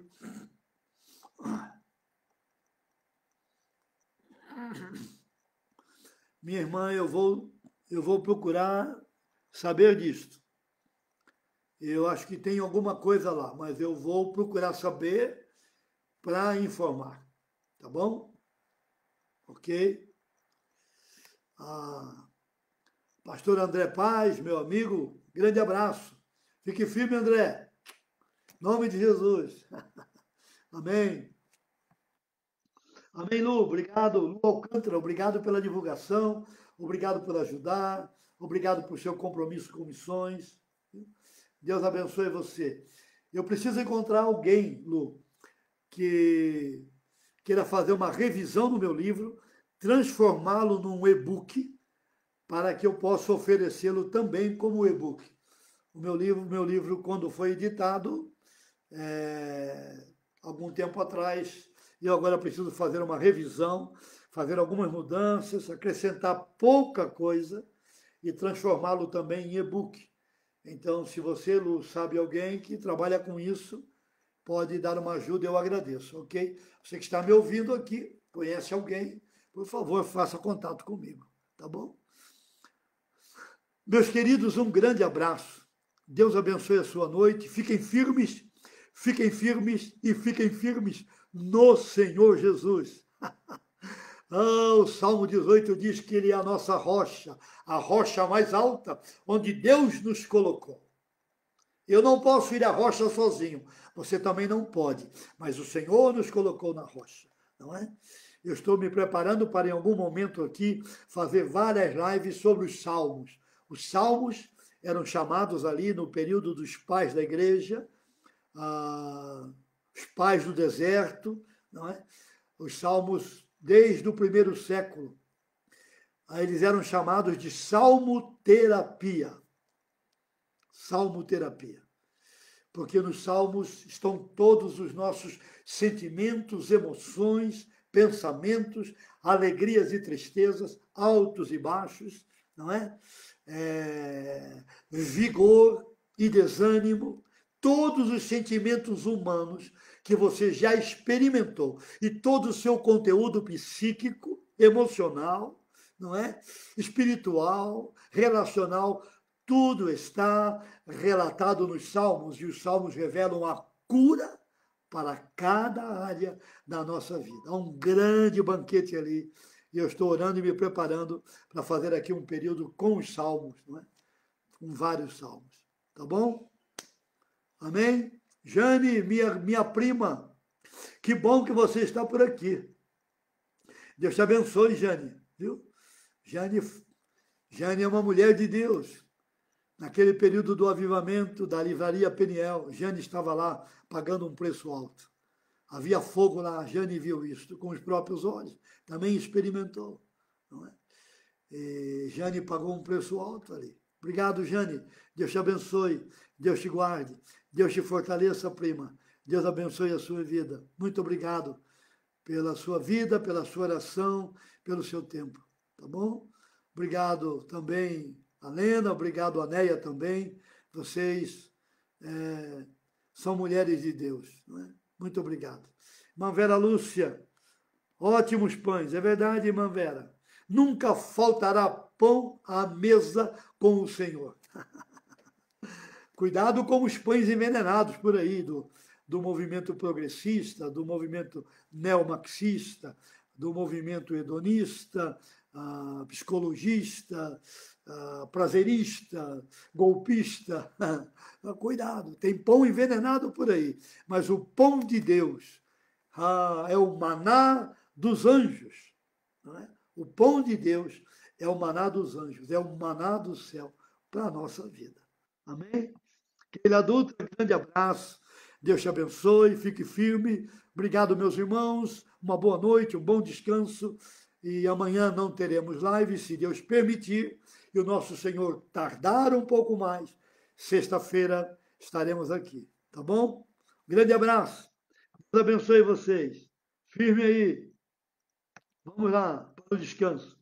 Minha irmã, eu vou procurar saber disto. Eu acho que tem alguma coisa lá, mas eu vou procurar saber para informar. Tá bom? Ok? Pastor André Paz, meu amigo, grande abraço. Fique firme, André. Em nome de Jesus. Amém. Amém, Lu. Obrigado. Lu Alcântara, obrigado pela divulgação, obrigado por ajudar, obrigado por seu compromisso com missões. Deus abençoe você. Eu preciso encontrar alguém, Lu, que queira fazer uma revisão no meu livro, transformá-lo num e-book, para que eu possa oferecê-lo também como e-book. O meu livro, quando foi editado, algum tempo atrás, e eu agora preciso fazer uma revisão, fazer algumas mudanças, acrescentar pouca coisa e transformá-lo também em e-book. Então, se você, Lu, sabe alguém que trabalha com isso, pode dar uma ajuda, eu agradeço, ok? Você que está me ouvindo aqui, conhece alguém, por favor, faça contato comigo, tá bom? Meus queridos, um grande abraço. Deus abençoe a sua noite. Fiquem firmes e fiquem firmes no Senhor Jesus. O Salmo 18 diz que Ele é a nossa rocha, a rocha mais alta, onde Deus nos colocou. Eu não posso ir à rocha sozinho, você também não pode, mas o Senhor nos colocou na rocha, não é? Eu estou me preparando para, em algum momento aqui, fazer várias lives sobre os salmos. Os salmos eram chamados ali no período dos pais da igreja, os pais do deserto, não é? Os salmos desde o primeiro século. Eles eram chamados de salmoterapia. Salmoterapia. Porque nos salmos estão todos os nossos sentimentos, emoções, pensamentos, alegrias e tristezas, altos e baixos, não é? Vigor e desânimo, todos os sentimentos humanos que você já experimentou e todo o seu conteúdo psíquico, emocional, não é? Espiritual, relacional, tudo está relatado nos Salmos, e os Salmos revelam a cura para cada área da nossa vida. Há um grande banquete ali, e eu estou orando e me preparando para fazer aqui um período com os Salmos, não é? Com vários Salmos. Tá bom? Amém? Jane, minha prima, que bom que você está por aqui. Deus te abençoe, Jane, viu? Jane é uma mulher de Deus. Naquele período do avivamento da livraria Peniel, Jane estava lá pagando um preço alto. Havia fogo lá, Jane viu isso com os próprios olhos, também experimentou. Não é? E Jane pagou um preço alto ali. Obrigado, Jane. Deus te abençoe, Deus te guarde, Deus te fortaleça, prima. Deus abençoe a sua vida. Muito obrigado pela sua vida, pela sua oração, pelo seu tempo. Tá bom? Obrigado também a Lena, obrigado a Neia também. Vocês são mulheres de Deus. Não é? Muito obrigado. Irmã Vera Lúcia, ótimos pães. É verdade, irmã Vera. Nunca faltará pão à mesa com o Senhor. Cuidado com os pães envenenados por aí, do movimento progressista, do movimento neomarxista, do movimento hedonista, psicologista, prazerista, golpista. Cuidado, tem pão envenenado por aí. Mas o pão de Deus é o maná dos anjos. Não é? O pão de Deus é o maná dos anjos, é o maná do céu para a nossa vida. Amém? Aquele adulto, um grande abraço. Deus te abençoe, fique firme. Obrigado, meus irmãos. Uma boa noite, um bom descanso. E amanhã não teremos live, se Deus permitir, e o nosso Senhor tardar um pouco mais. Sexta-feira estaremos aqui, tá bom? Grande abraço. Deus abençoe vocês. Firme aí. Vamos lá para o descanso.